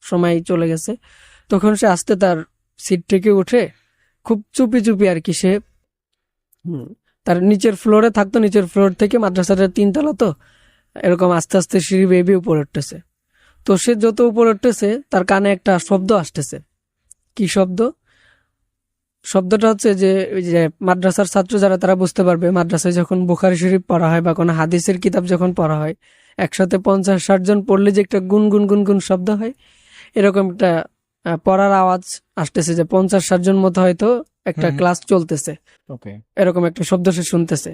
সময় চলে গেছে, তখন সে আস্তে তার সিট থেকে উঠে খুব চুপি চুপি আর কি সে তার নিচের ফ্লোরে থাকতো, নিচের ফ্লোর থেকে মাদ্রাসাটার 3 তলা, তো এরকম আস্তে আস্তে সিঁড়ি বেয়ে বেয়ে উপরে উঠতেছে। তো সে যত উপরে উঠতেছে তার কানে একটা শব্দ আসতেছে। কি শব্দ? শব্দটা হচ্ছে যে ওই যে মাদ্রাসার ছাত্র যারা তারা বুঝতে পারবে, মাদ্রাসায় যখন বুখারী শরীফ পড়া হয় বা কোনো হাদিসের কিতাব যখন পড়া হয়, একসাথে 50-60 জন পড়লে যে একটা গুনগুন গুনগুন শব্দ হয়, এরকম একটা পড়ার আওয়াজ আসতেছে যে 50-60 জন মতো হয়তো একটা ক্লাস চলতেছে, ওকে, এরকম একটা শব্দ সে শুনতেছে।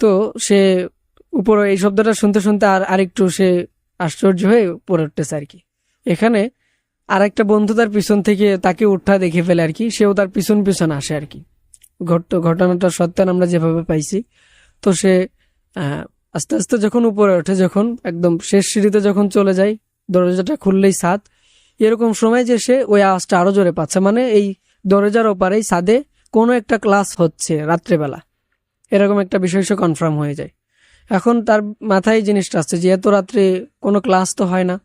তো সে উপরে এই শব্দটা শুনতে শুনতে আরেকটু সে আশ্চর্য হয়ে পড়ে উঠতেছে আর কি। এখানে আর একটা বন্ধু তার পিছন থেকে তাকে উঠা দেখে ফেলে আর কি, সেও তার পিছন পিছন আসে আর কি। ঘটনাটা সত্যান আমরা যেভাবে পাইছি। তো সে আস্তে আস্তে যখন উপরে ওঠে, যখন একদম শেষ সিঁড়িতে যখন চলে যায়, দরজাটা খুললেই ছাদ, এরকম সময় যে সে ওই আওয়াজটা আরো জোরে পাচ্ছে, মানে এই দরজার ওপারেই ছাদে কোনো একটা ক্লাস হচ্ছে রাত্রেবেলা, এরকম একটা বিষয় সে কনফার্ম হয়ে যায়। এখন তার মাথায় জিনিসটা আসছে যে এত রাত্রে কোনো ক্লাস তো হয় না,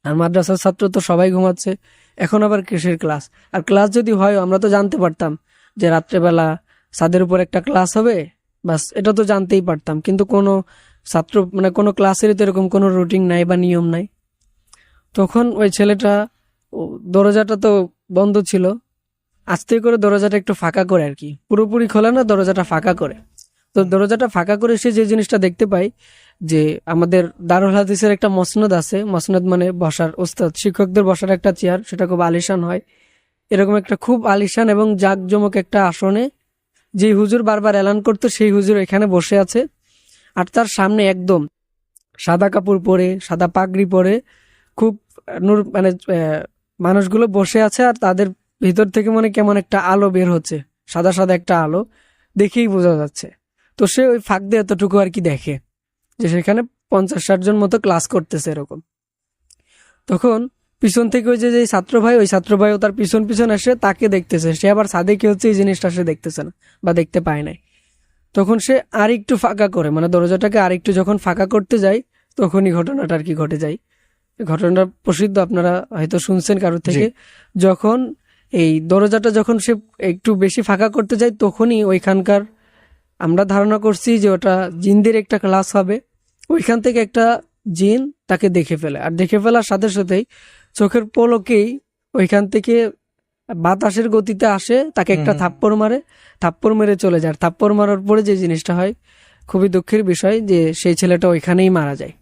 আর মাদ্রাসার ছাত্র তো সবাই ঘুমাচ্ছে, এখন আবার কিসের ক্লাস? আর ক্লাস যদি হয় আমরা তো জানতে পারতাম যে রাত্রেবেলা ছাদের উপর একটা ক্লাস হবে, বাস এটা তো জানতেই পারতাম। কিন্তু কোনো ছাত্র মানে কোনো ক্লাসেরই তো এরকম কোনো রুটিন নাই বা নিয়ম নাই। তখন ওই ছেলেটা দরজাটা তো বন্ধ ছিল, আস্তে করে দরজাটা একটু ফাঁকা করে আর কি, পুরোপুরি খোলে না, দরজাটা ফাঁকা করে। তো দরজাটা ফাঁকা করে সে যে জিনিসটা দেখতে পায় যে আমাদের দারুল হাদিসের একটা মসনদ আছে, মসনদ মানে বসার ওস্তাদ শিক্ষকদের বসার একটা চেয়ার, সেটা খুব আলিশান হয়, এরকম একটা খুব আলিশান এবং জাঁকজমক একটা আসনে যে হুজুর বারবার এলান করতো সেই হুজুর এখানে বসে আছে। আর তার সামনে একদম সাদা কাপড় পরে, সাদা পাগড়ি পরে খুব নূর মানে মানুষগুলো বসে আছে, আর তাদের ভিতর থেকে মনে কেমন একটা আলো বের হচ্ছে, সাদা সাদা একটা আলো, দেখেই বোঝা যাচ্ছে। তো সে ওই ফাঁক দিয়ে এতটুকু আর কি দেখে যে সেখানে 50-60 জন মতো ক্লাস করতেছে এরকম। তখন পিছন থেকে ওই যে ছাত্র ভাই, ওই ছাত্র ভাইও তার পিছন পিছন এসে তাকে দেখতেছে, সে আবার ছাদে কি হচ্ছে এই জিনিসটা সে দেখতেছে না বা দেখতে পায় নাই। তখন সে আরেকটু ফাঁকা করে, মানে দরজাটাকে আরেকটু যখন ফাঁকা করতে যায়, তখনই ঘটনাটা আর কি ঘটে যায়। ঘটনাটা প্রসিদ্ধ, আপনারা হয়তো শুনছেন কারোর থেকে। যখন এই দরজাটা যখন সে একটু বেশি ফাঁকা করতে যায়, তখনই ওইখানকার আমরা ধারণা করছি যে ওটা জিনদের একটা ক্লাস হবে, ওইখান থেকে একটা জিন তাকে দেখে ফেলে, আর দেখে ফেলার সাথে সাথেই চোখের পলকেই ওইখান থেকে বাতাসের গতিতে আসে, তাকে একটা থাপ্পড় মারে, থাপ্পড় মেরে চলে যায়। থাপ্পড় মারার পরে যে জিনিসটা হয়, খুবই দুঃখের বিষয় যে সেই ছেলেটা ওইখানেই মারা যায়।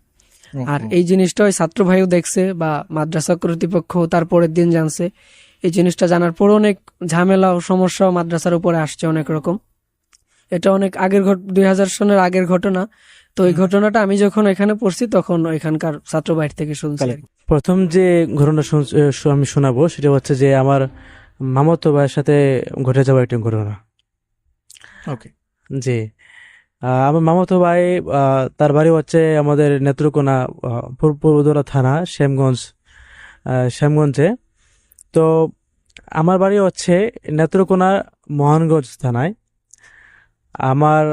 আর এই জিনিসটা ওই ছাত্র ভাইও দেখছে বা মাদ্রাসা কর্তৃপক্ষ তার পরের দিন জানছে। এই জিনিসটা জানার পর অনেক ঝামেলা ও সমস্যা মাদ্রাসার উপরে আসছে অনেক রকম। এটা অনেক আগের 2000 সনের আগের ঘটনা। তো এই ঘটনাটা আমি যখন এখানে পড়ছি তখন ওইখানকার ছাত্র বাইর থেকে শুনছি। প্রথম যে ঘটনা আমি শোনাবো সেটা হচ্ছে যে আমার মামাতো ভাইয়ের সাথে ঘটে যাওয়া একটা ঘটনা। ওকে, জি, আমার মামাতো ভাই, তার বাড়ি হচ্ছে আমাদের নেত্রকোনা, পূর্বদলা থানা, শ্যামগঞ্জে। তো আমার বাড়ি হচ্ছে নেত্রকোনা মোহনগঞ্জ থানায়। আমার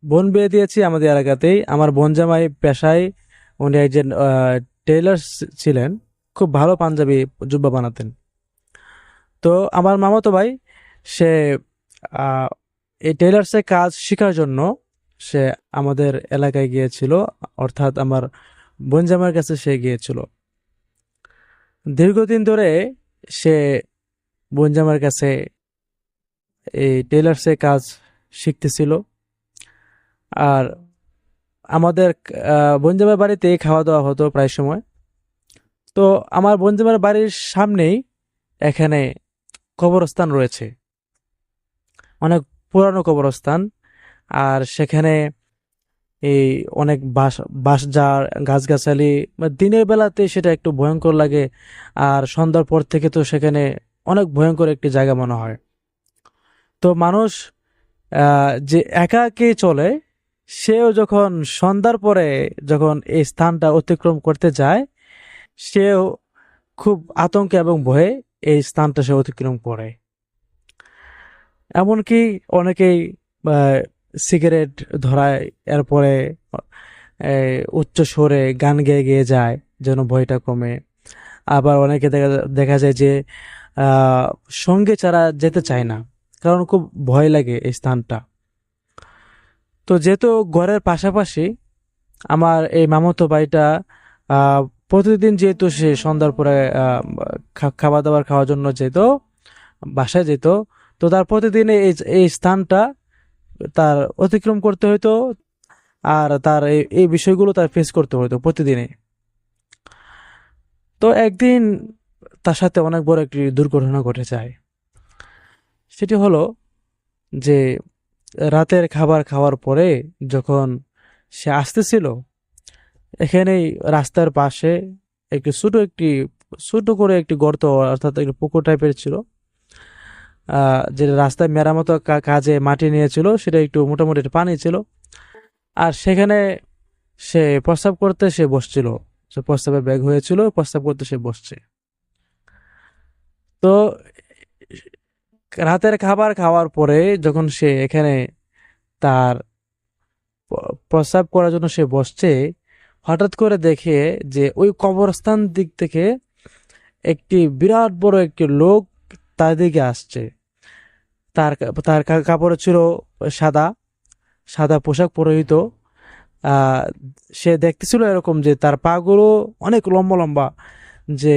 বোন বিয়ে দিয়েছি আমাদের এলাকাতেই। আমার বোন জামাই পেশায় উনি একজন টেইলার ছিলেন, খুব ভালো পাঞ্জাবি জুব্বা বানাতেন। তো আমার মামাতো ভাই সে আহ, এই টেইলার্সের কাজ শেখার জন্য সে আমাদের এলাকায় গিয়েছিল, অর্থাৎ আমার বোনজামার কাছে সে গিয়েছিল। দীর্ঘদিন ধরে সে বোনজামার কাছে এই টেইলার্সের কাজ শিখতেছিল। আর আমাদের বোনজামার বাড়িতে খাওয়া দাওয়া হতো প্রায় সময়। তো আমার বোনজামার বাড়ির সামনেই এখানে কবরস্থান রয়েছে, অনেক পুরানো কবরস্থান। আর সেখানে এই অনেক বাঁশঝাড় গাছগাছালি, দিনের বেলাতে সেটা একটু ভয়ঙ্কর লাগে, আর সন্ধ্যার পর থেকে তো সেখানে অনেক ভয়ঙ্কর একটি জায়গা মনে হয়। তো মানুষ যে একাকী চলে, সেও যখন সন্ধ্যার পরে যখন এই স্থানটা অতিক্রম করতে যায়, সেও খুব আতঙ্কে এবং ভয়ে এই স্থানটা সে অতিক্রম করে। এমনকি অনেকেই সিগারেট ধরায়, এরপরে উচ্চ স্বরে গান গেয়ে গেয়ে যায় যেন ভয়টা কমে। আবার অনেকে দেখা যায় যে সঙ্গে ছাড়া যেতে চায় না, কারণ খুব ভয় লাগে এই স্থানটা। তো যেহেতু ঘরের পাশাপাশি আমার এই মামাতো ভাইটা প্রতিদিন যেহেতু সে সন্ধ্যার পরে খাবার দাবার খাওয়ার জন্য যেত, বাসায় যেত, তো তার প্রতিদিন এই স্থানটা তার অতিক্রম করতে হতো, আর তার এই বিষয়গুলো তার ফেস করতে হতো প্রতিদিনে। তো একদিন তার সাথে অনেক বড় একটি দুর্ঘটনা ঘটে যায়। সেটি হলো যে রাতের খাবার খাওয়ার পরে যখন সে আসতেছিল, এখানেই রাস্তার পাশে ছোট করে একটি গর্ত, অর্থাৎ একটি পুকুর টাইপের ছিল, যে রাস্তায় মেরামত কাজে মাটি নিয়েছিল, সেটা একটু মোটামুটি একটু পানি ছিল। আর সেখানে সে প্রস্রাব করতে সে বসছিল, সে প্রস্রাবে ব্যাগ হয়েছিল, প্রস্রাব করতে সে বসছে। তো রাতের খাবার খাওয়ার পরে যখন সে এখানে তার প্রস্রাব করার জন্য সে বসছে, হঠাৎ করে দেখে যে ওই কবরস্থান দিক থেকে একটি বিরাট বড় একটি লোক তার দিকে আসছে। তার তার কাপড় ছিল সাদা, সাদা পোশাক পরিহিত। সে দেখতেছিল এরকম যে তার পাগুলো অনেক লম্বা লম্বা, যে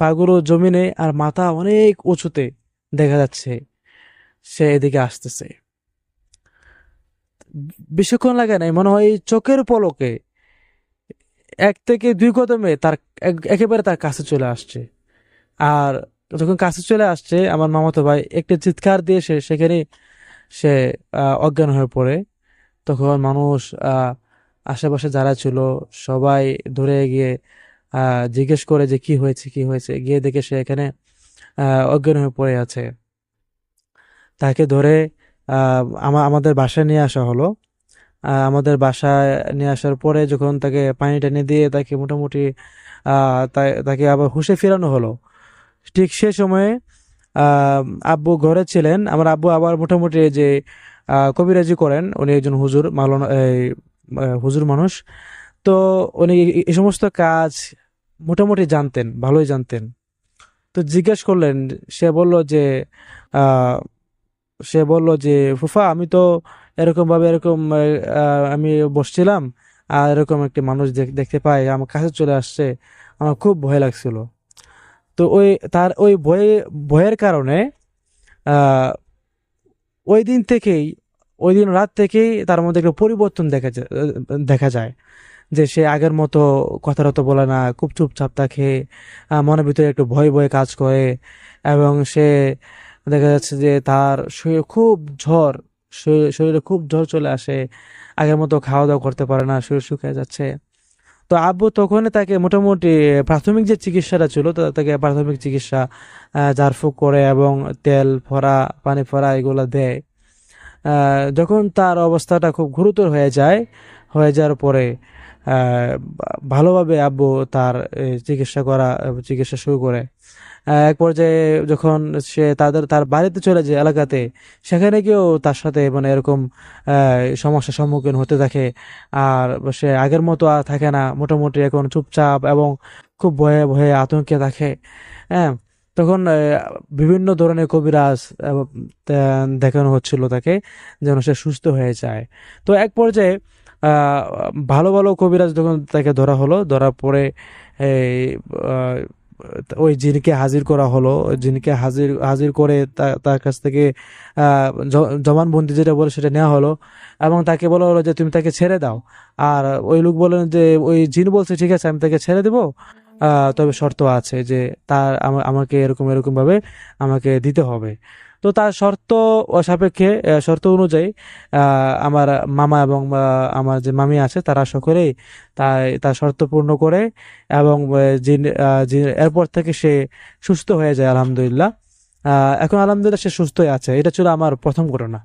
পাগুলো জমিনে আর মাথা অনেক উঁচুতে দেখা যাচ্ছে। সে এদিকে আসতেছে, বেশিক্ষণ লাগে নাই, মনে হয় চোখের পলকে 1 থেকে 2 কদমে তার একেবারে তার কাছে চলে আসছে। আর যখন কাছে চলে আসছে, আমার মামাতো ভাই একটি চিৎকার দিয়ে সেখানে সে অজ্ঞান হয়ে পড়ে। তখন মানুষ, আশেপাশে যারা ছিল সবাই ধরে গিয়ে জিজ্ঞেস করে যে কি হয়েছে কি হয়েছে, গিয়ে দেখে সে এখানে অজ্ঞান হয়ে পড়ে আছে। তাকে ধরে আমাদের বাসায় নিয়ে আসা হলো। আমাদের বাসায় নিয়ে আসার পরে যখন তাকে পানি টানি দিয়ে তাকে মোটামুটি তাকে আবার হুঁশে ফেরানো হলো, ঠিক সে সময়ে আব্বু ঘরে ছিলেন। আমার আব্বু আবার মোটামুটি যে কবিরাজি করেন, উনি একজন হুজুর মাওলানা, হুজুর মানুষ। তো উনি এই সমস্ত কাজ মোটামুটি জানতেন, ভালোই জানতেন। তো জিজ্ঞেস করলেন, সে বলল যে আহ, সে বলল যে ফুফা, আমি তো এরকম ভাবে এরকম আমি বসছিলাম, আর এরকম একটি মানুষ দেখতে পাই, আমার কাছে চলে আসছে, আমার খুব ভয় লাগছিল। তো ওই ভয়ের কারণে আহ ওই দিন থেকেই, ওই দিন রাত থেকেই তার মধ্যে একটা পরিবর্তন দেখা যায় যে সে আগের মতো কথা টথা বলে না, খুব চুপচাপ থাকে, মনের ভিতরে একটু ভয় ভয় কাজ করে। এবং সে দেখা যাচ্ছে যে তার শরীরে খুব জ্বর চলে আসে, আগের মতো খাওয়া দাওয়া করতে পারে না, শরীর শুকিয়ে যাচ্ছে। তো আব্বু তখন তাকে মোটামুটি প্রাথমিক যে চিকিৎসাটা ছিল, তাকে প্রাথমিক চিকিৎসা ঝাড়ফুঁক করে এবং তেল ফোড়া, পানি ফোড়া এগুলো দেয়। যখন তার অবস্থাটা খুব গুরুতর হয়ে যাওয়ার পরে ভালোভাবে আব্বু তার চিকিৎসা শুরু করে। এক পর্যায়ে যখন সে তার বাড়িতে চলে যায় এলাকাতে, সেখানে গিয়েও তার সাথে মানে এরকম সমস্যার সম্মুখীন হতে থাকে। আর সে আগের মতো আর থাকে না, মোটামুটি এখন চুপচাপ এবং খুব ভয়ে ভয়ে আতঙ্কে থাকে। হ্যাঁ, তখন বিভিন্ন ধরনের কবিরাজ দেখানো হচ্ছিল তাকে, যেন সে সুস্থ হয়ে যায়। তো এক পর্যায়ে ভালো ভালো কবিরাজ যখন তাকে ধরা হলো, ধরার পরে এই আহ, ওই জিনকে হাজির করা হলো। জিনকে হাজির হাজির করে তার কাছ থেকে জবানবন্দি যেটা বলে সেটা নেওয়া হলো, এবং তাকে বলা হলো যে তুমি তাকে ছেড়ে দাও। আর ওই লোক বললেন যে, ওই জিন বলছে ঠিক আছে আমি তাকে ছেড়ে দেবো, তবে শর্ত আছে যে তার আমাকে এরকম এরকম ভাবে আমাকে দিতে হবে। তো তার শর্ত সাপেক্ষে, শর্ত অনুযায়ী আমার মামা এবং আমার যে মামি আছে তারা সকলেই তার শর্ত পূর্ণ করে, এবং এরপর থেকে সে সুস্থ হয়ে যায় আলহামদুলিল্লাহ। এখন আলহামদুলিল্লাহ সে সুস্থই আছে। এটা ছিল আমার প্রথম ঘটনা।